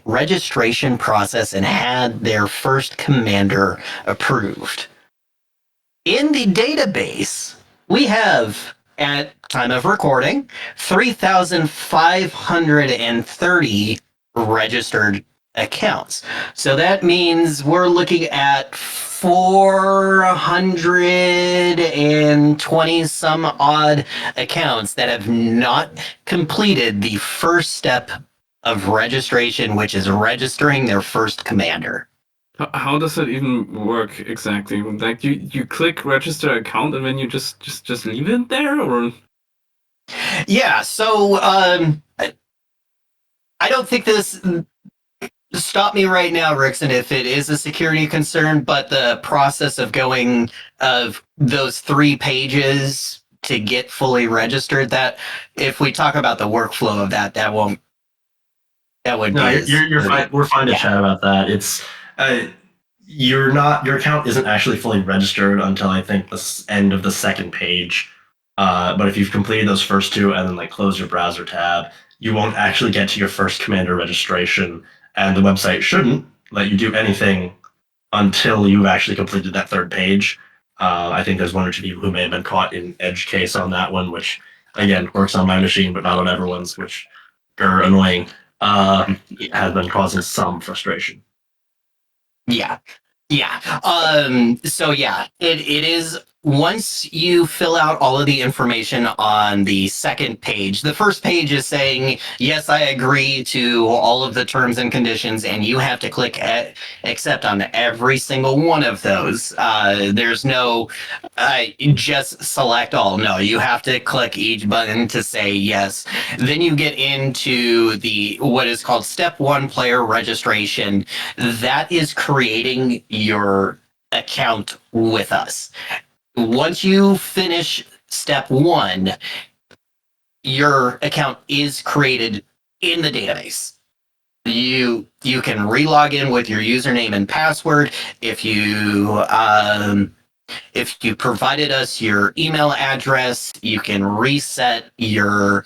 registration process and had their first commander approved. In the database, we have, at time of recording, 3,530 registered accounts. So that means we're looking at 420 some odd accounts that have not completed the first step of registration, which is registering their first commander. How does it even work exactly? Like you click register account and then you just leave it there, or? Yeah, so I don't think this. Stop me right now, Rickson, if it is a security concern, but the process of going of those 3 pages to get fully registered, that if we talk about the workflow of that would no, you're fine. We're fine to chat about that. It's your account isn't actually fully registered until I think the end of the second page. But if you've completed those first 2 and then close your browser tab, you won't actually get to your first commander registration, and the website shouldn't let you do anything until you've actually completed that third page. I think there's one or two people who may have been caught in edge case on that one, which again works on my machine, but not on everyone's, which are annoying. Has been causing some frustration. Yeah. Yeah. So yeah, it is once you fill out all of the information on the second page, the first page is saying, yes, I agree to all of the terms and conditions, and you have to click accept on every single one of those. There's no just select all. No, you have to click each button to say yes. Then you get into the what is called step one player registration. That is creating your account with us. Once you finish step one, your account is created in the database. You can relog in with your username and password. If you provided us your email address, you can reset your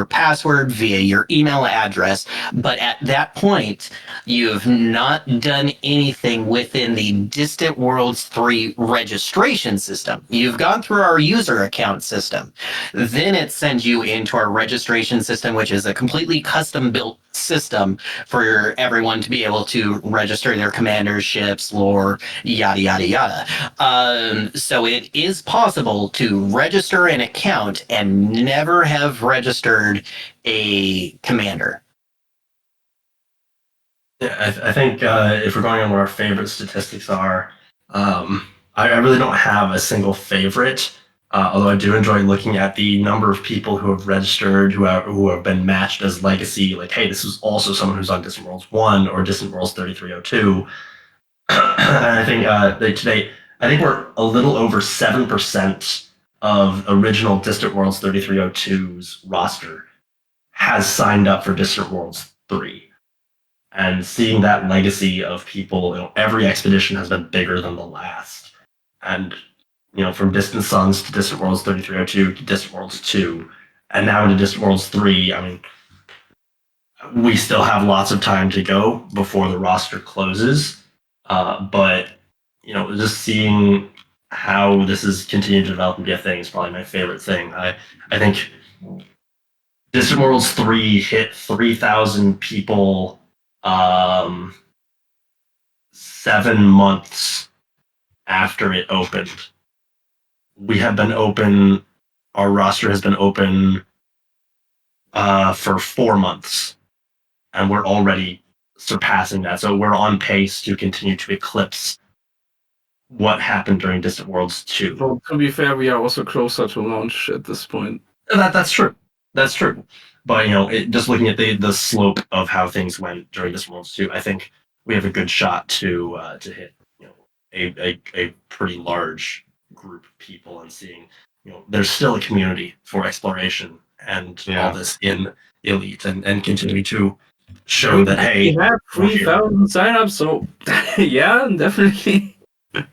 password via your email address. But at that point, you have not done anything within the Distant Worlds 3 registration system. You've gone through our user account system. Then it sends you into our registration system, which is a completely custom built system for everyone to be able to register their commanders, ships, lore, yada, yada, yada. So it is possible to register an account and never have registered a commander. Yeah, I think if we're going on what our favorite statistics are, I really don't have a single favorite. Although I do enjoy looking at the number of people who have registered, who have been matched as legacy. Like, hey, this is also someone who's on Distant Worlds 1 or Distant Worlds 3302. And I think today, I think we're a little over 7% of original Distant Worlds 3302's roster has signed up for Distant Worlds 3. And seeing that legacy of people, every expedition has been bigger than the last. And, from Distant Suns to Distant Worlds 3302 to Distant Worlds 2, and now into Distant Worlds 3, I mean, we still have lots of time to go before the roster closes. But, just seeing how this has continued to develop and be a thing is probably my favorite thing. I think Distant Worlds 3 hit 3,000 people 7 months after it opened. We have been open, our roster has been open for 4 months, and we're already surpassing that. So we're on pace to continue to eclipse what happened during Distant Worlds 2. Well, to be fair, we are also closer to launch at this point. That's true. That's true. But, just looking at the slope of how things went during Distant Worlds 2, I think we have a good shot to hit, a pretty large group of people, and seeing, there's still a community for exploration and all this in Elite, and continue to show that, hey, we have 3,000 signups, so yeah, definitely. I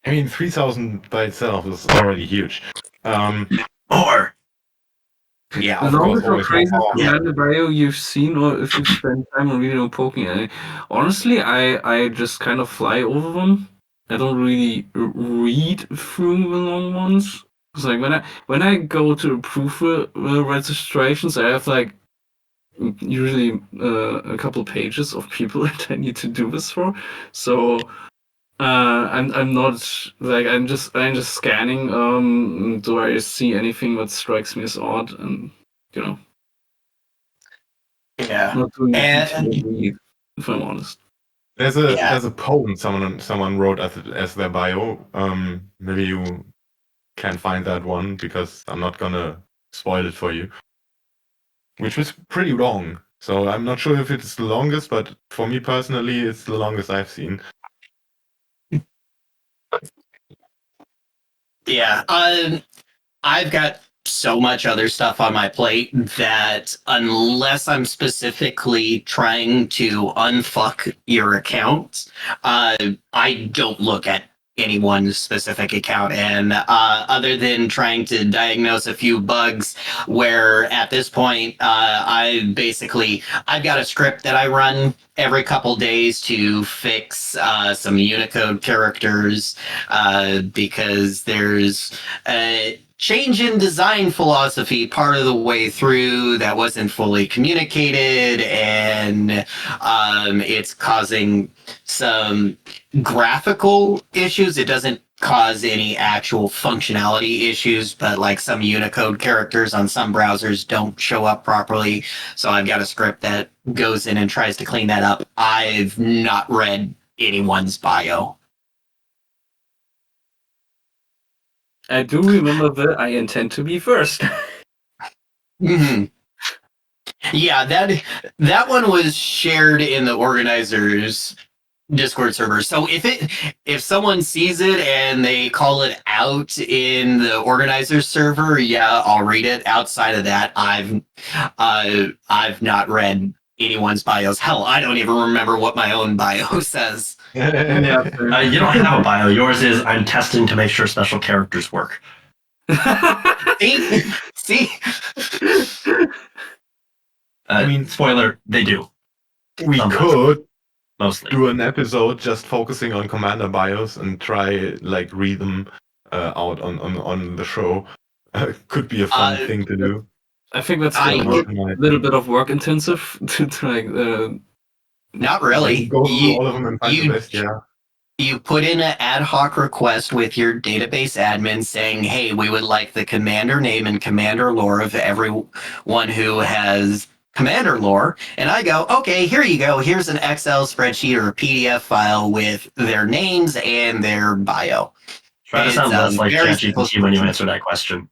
mean, 3,000 by itself is already huge. More. Yeah, The of course, longest or always craziest more. commander bio you've seen, or if you've spent time on reading or poking at it. Honestly, I just kind of fly over them. I don't really read through the long ones. It's like when I go to approve registrations, I have like usually a couple pages of people that I need to do this for. So I'm not like I'm just scanning. Do I see anything that strikes me as odd? And yeah. not doing And- detailed read, if I'm honest. There's Yeah. a poem someone wrote as their bio. Maybe you can find that one, because I'm not gonna spoil it for you. Which was pretty long. So I'm not sure if it's the longest, but for me personally, it's the longest I've seen. Yeah. I've got so much other stuff on my plate that unless I'm specifically trying to unfuck your account, I don't look at any one specific account. And other than trying to diagnose a few bugs, where at this point, I've got a script that I run every couple days to fix some Unicode characters because there's a change in design philosophy part of the way through that wasn't fully communicated, and it's causing some graphical issues. It doesn't cause any actual functionality issues, but like some Unicode characters on some browsers don't show up properly. So I've got a script that goes in and tries to clean that up. I've not read anyone's bio. I do remember that I intend to be first. Mm-hmm. Yeah, that one was shared in the organizers Discord server. So if someone sees it and they call it out in the organizers server, yeah, I'll read it. Outside of that, I've not read anyone's bios. Hell, I don't even remember what my own bio says. Yeah. You don't have a bio. Yours is, I'm testing to make sure special characters work. See? I mean, spoiler, they do. we could Mostly. do an episode just focusing on commander bios and try like read them out on the show. Could be a fun thing to do. I think that's a little bit of work intensive to like. Not really. Go through all of them and find the best, yeah. You put in an ad hoc request with your database admin saying, hey, we would like the commander name and commander lore of everyone who has commander lore. And I go, okay, here you go. Here's an Excel spreadsheet or a PDF file with their names and their bio. Try to sound less like ChatGPT when you answer that question.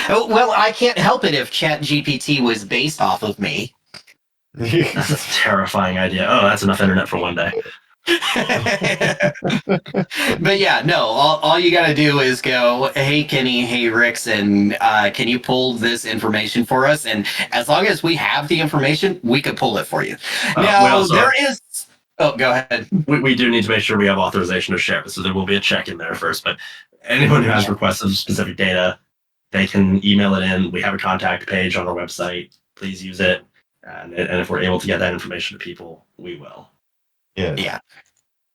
Well, I can't help it if ChatGPT was based off of me. That's a terrifying idea. Oh, that's enough internet for one day. But yeah, no, all you gotta do is go, hey Kenny, hey Rickson, can you pull this information for us? And as long as we have the information, we could pull it for you. Now, there is... Oh, go ahead. We do need to make sure we have authorization to share, so there will be a check in there first. But anyone who has requests of specific data, they can email it in. We have a contact page on our website. Please use it. And if we're able to get that information to people, we will. Yeah.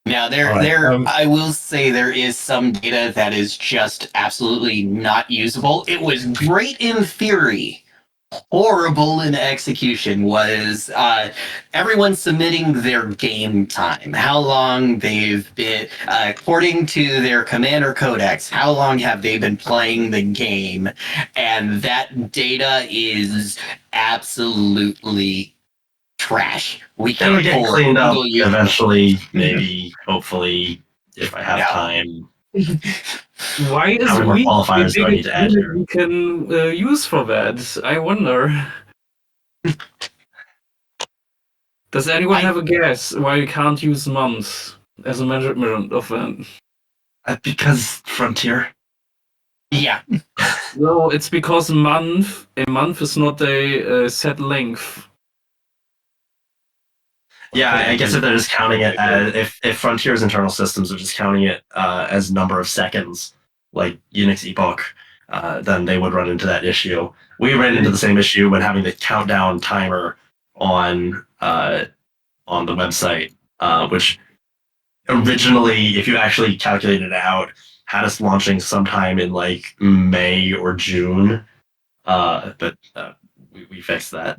Now, I will say there is some data that is just absolutely not usable. It was great in theory. Horrible in execution was everyone submitting their game time, how long they've been, according to their commander codex, how long have they been playing the game, and that data is absolutely trash. We It'll can't get pull cleaned up single-use- eventually, maybe, hopefully, if I have time. Why is How many more weak qualifiers the do I need to add biggest here? unit we can use for that? I wonder. Does anyone have a guess why you can't use months as a measurement of that? Because Frontier. Yeah. No, it's because a month is not a set length. Yeah, I guess if they're just counting it as if Frontier's internal systems are just counting it as number of seconds, like Unix epoch, then they would run into that issue. We ran into the same issue when having the countdown timer on the website, which originally, if you actually calculated it out, had us launching sometime in like May or June. But we fixed that.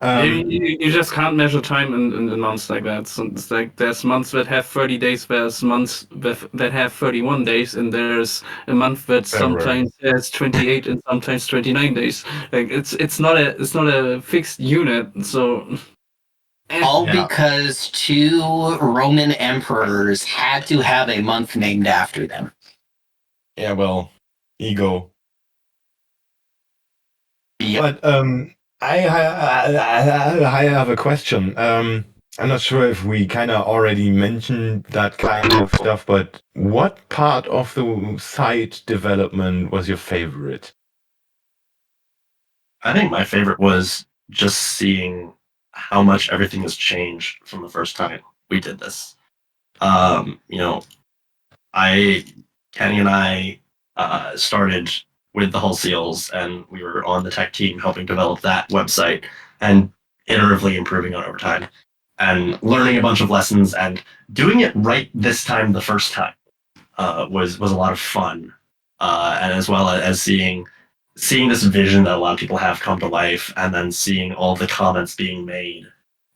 You just can't measure time in months like that. So it's like there's months that have 30 days, there's months that have 31 days, and there's a month that sometimes has 28 and sometimes 29 days. Like it's not a fixed unit. So all because 2 Roman emperors had to have a month named after them. Yeah, well, ego. Yep. But I have a question. I'm not sure if we kind of already mentioned that kind of stuff, but what part of the site development was your favorite? I think my favorite was just seeing how much everything has changed from the first time we did this. You know, Kenny and I started with the Hull Seals, and we were on the tech team helping develop that website and iteratively improving on it over time and learning a bunch of lessons and doing it right this time the first time was a lot of fun, and as well as seeing this vision that a lot of people have come to life, and then seeing all the comments being made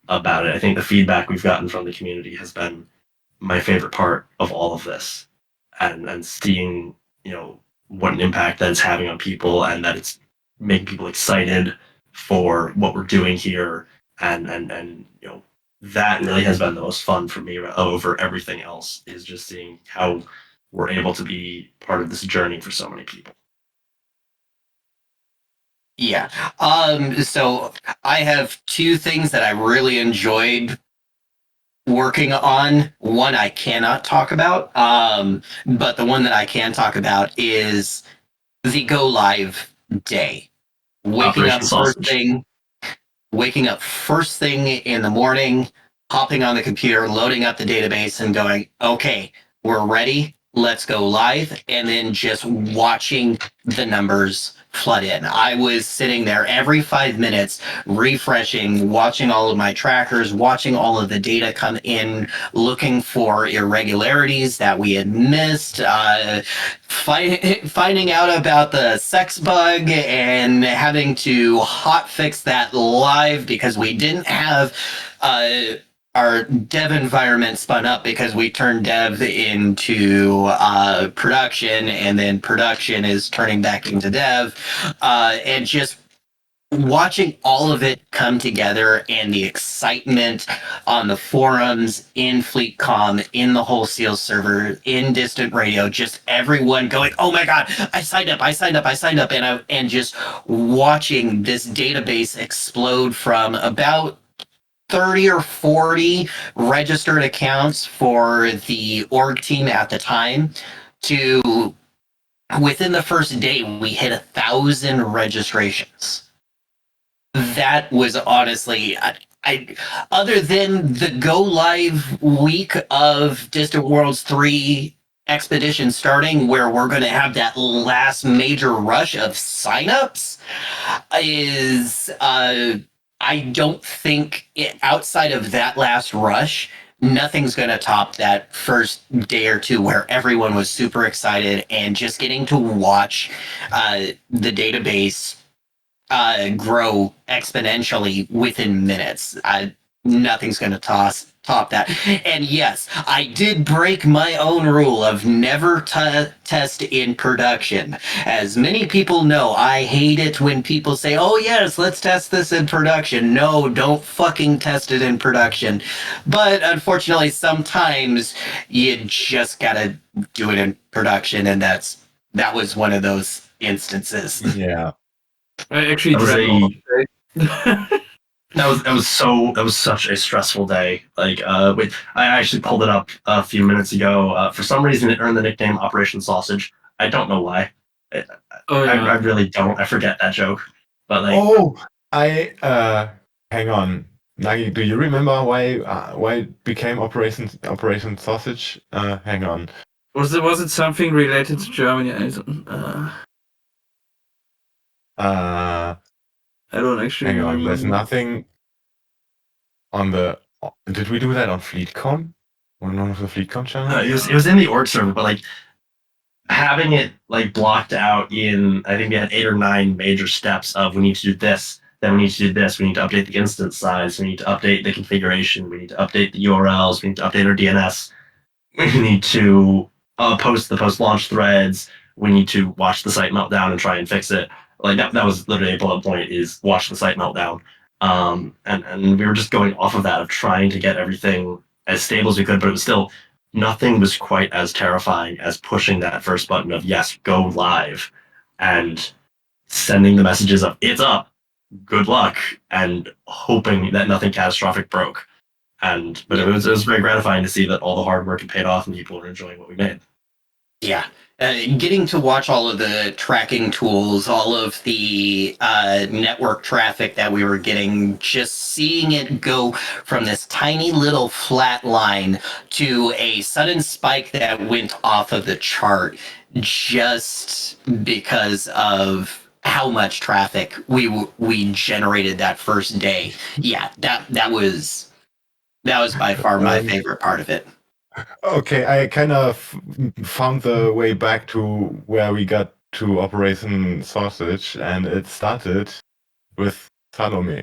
about it. I think the feedback we've gotten from the community has been my favorite part of all of this, and seeing what an impact that it's having on people, and that it's making people excited for what we're doing here, and that really has been the most fun for me over everything else, is just seeing how we're able to be part of this journey for so many people. Yeah. So I have two things that I really enjoyed working on. One I cannot talk about, but the one that I can talk about is the go live day. Waking up first thing in the morning, hopping on the computer, loading up the database and going, okay, we're ready. Let's go live. And then just watching the numbers flood in. I was sitting there every 5 minutes, refreshing, watching all of my trackers, watching all of the data come in, looking for irregularities that we had missed, finding out about the sex bug and having to hot fix that live because we didn't have our dev environment spun up, because we turned dev into production, and then production is turning back into dev, and just watching all of it come together, and the excitement on the forums, in FleetCom, in the Hull Seals server, in Distant Radio, just everyone going, oh my God, I signed up, and just watching this database explode from about 30 or 40 registered accounts for the org team at the time to, within the first day, we hit 1,000 registrations. That was honestly, I other than the go live week of Distant Worlds 3 expedition starting, where we're going to have that last major rush of signups, is I don't think outside of that last rush, nothing's going to top that first day or two where everyone was super excited, and just getting to watch the database grow exponentially within minutes. Nothing's going to top that. And yes, I did break my own rule of never test in production. As many people know, I hate it when people say, oh yes, let's test this in production. No, don't fucking test it in production. But unfortunately, sometimes you just gotta do it in production, and that was one of those instances. Yeah. I actually that was such a stressful day. Like, I actually pulled it up a few minutes ago. For some reason, it earned the nickname Operation Sausage. I don't know why. I really don't. I forget that joke. But like, hang on, Nagi. Do you remember why it became Operation Sausage? Hang on. Was it something related to Germany? I don't actually hang on. remember. There's nothing on the. Did we do that on FleetCon? On one of the FleetCon channels? it was in the org server, but like having it like blocked out in, I think we had 8 or 9 major steps of, we need to do this, then we need to do this, we need to update the instance size, we need to update the configuration, we need to update the URLs, we need to update our DNS, we need to post the post-launch threads, we need to watch the site meltdown and try and fix it. Like that was literally a bullet point, is watch the site meltdown. And we were just going off of that, of trying to get everything as stable as we could, but it was still, nothing was quite as terrifying as pushing that first button of yes, go live, and sending the messages of it's up, good luck, and hoping that nothing catastrophic broke. But it was very gratifying to see that all the hard work had paid off and people were enjoying what we made. Yeah. getting to watch all of the tracking tools, all of the network traffic that we were getting, just seeing it go from this tiny little flat line to a sudden spike that went off of the chart just because of how much traffic we generated that first day. Yeah, that was by far my favorite part of it. Okay, I kind of found the way back to where we got to Operation Sausage, and it started with Salome.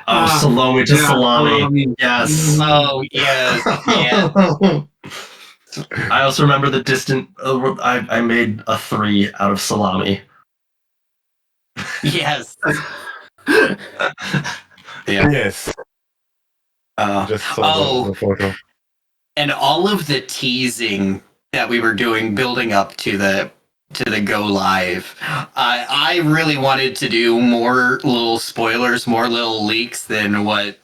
Salome to salami. Yes. Oh yes, yeah. I also remember the distant. I made a 3 out of salami. Yes. Yes, Uh, just saw the photo. and all of the teasing that we were doing building up to the go live, I really wanted to do more little spoilers, more little leaks than what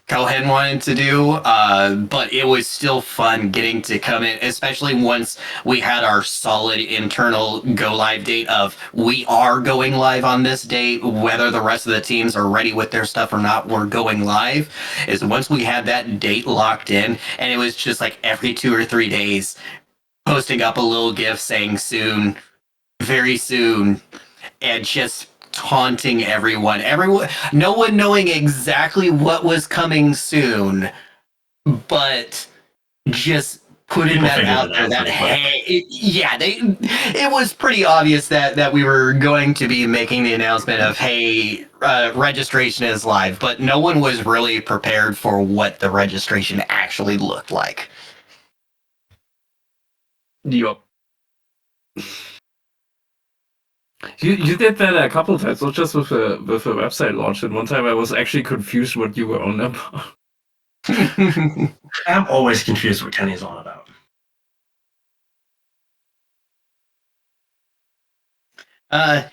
Cohen wanted to do, but it was still fun getting to come in, especially once we had our solid internal go live date of we are going live on this date, whether the rest of the teams are ready with their stuff or not, we're going live. Is once we had that date locked in, and it was just like every 2 or 3 days posting up a little gif saying soon, very soon, and just taunting everyone. No one knowing exactly what was coming soon, but just putting People that figured out it there out that pretty quick. hey, it was pretty obvious that we were going to be making the announcement of hey, registration is live, but no one was really prepared for what the registration actually looked like. Yup. You did that a couple of times, not just with a website launch. And one time I was actually confused what you were on about. I'm always confused what Kenny's on about.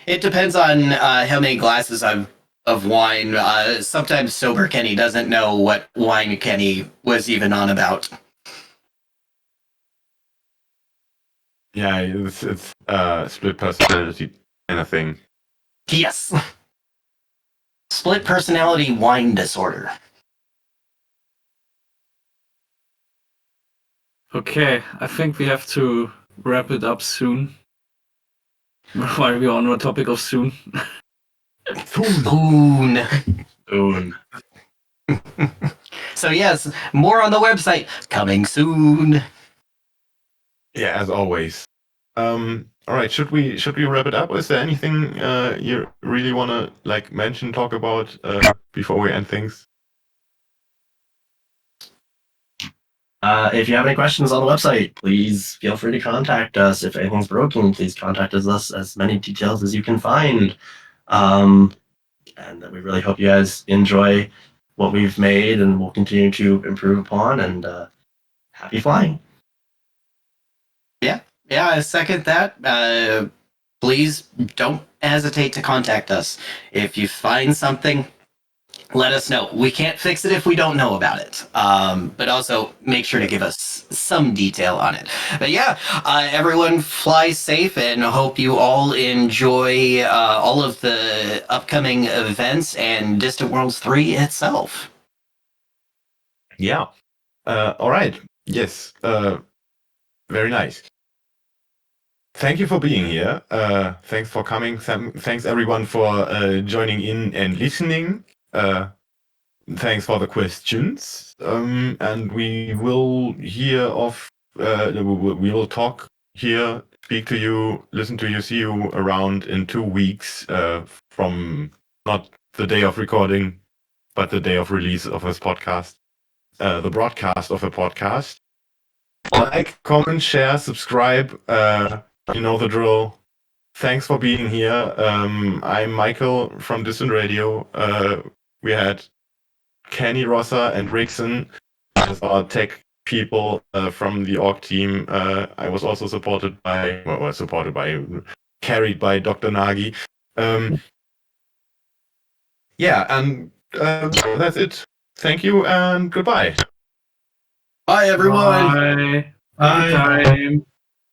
It depends on how many glasses of wine. Sometimes sober Kenny doesn't know what wine Kenny was even on about. Yeah, it's split personality kind of thing. Yes. Split personality wine disorder. Okay, I think we have to wrap it up soon. While we're on the topic of soon. Soon. Soon. So yes, more on the website coming soon. Yeah, as always. All right, should we wrap it up? Is there anything you really want to like mention, talk about before we end things? If you have any questions on the website, please feel free to contact us. If anything's broken, please contact us as many details as you can find. And we really hope you guys enjoy what we've made and we'll continue to improve upon. And happy flying. Yeah, I second that. Please don't hesitate to contact us. If you find something, let us know. We can't fix it if we don't know about it. But also make sure to give us some detail on it. But yeah, everyone fly safe and hope you all enjoy all of the upcoming events and Distant Worlds 3 itself. Yeah. All right. Yes. Very nice. Thank you for being here. Thanks for coming. Thanks everyone for joining in and listening. Thanks for the questions. And we will we will talk here, speak to you, listen to you, see you around in 2 weeks from not the day of recording, but the day of release of this podcast, the broadcast of a podcast. Like, comment, share, subscribe. You know the drill. Thanks for being here. I'm Michael from Distant Radio. We had Kenny Rosser and Rickson as our tech people from the org team. I was also carried by Dr. Nagi. Yeah, and that's it. Thank you and goodbye. Bye, everyone. Bye. Bye. Anytime.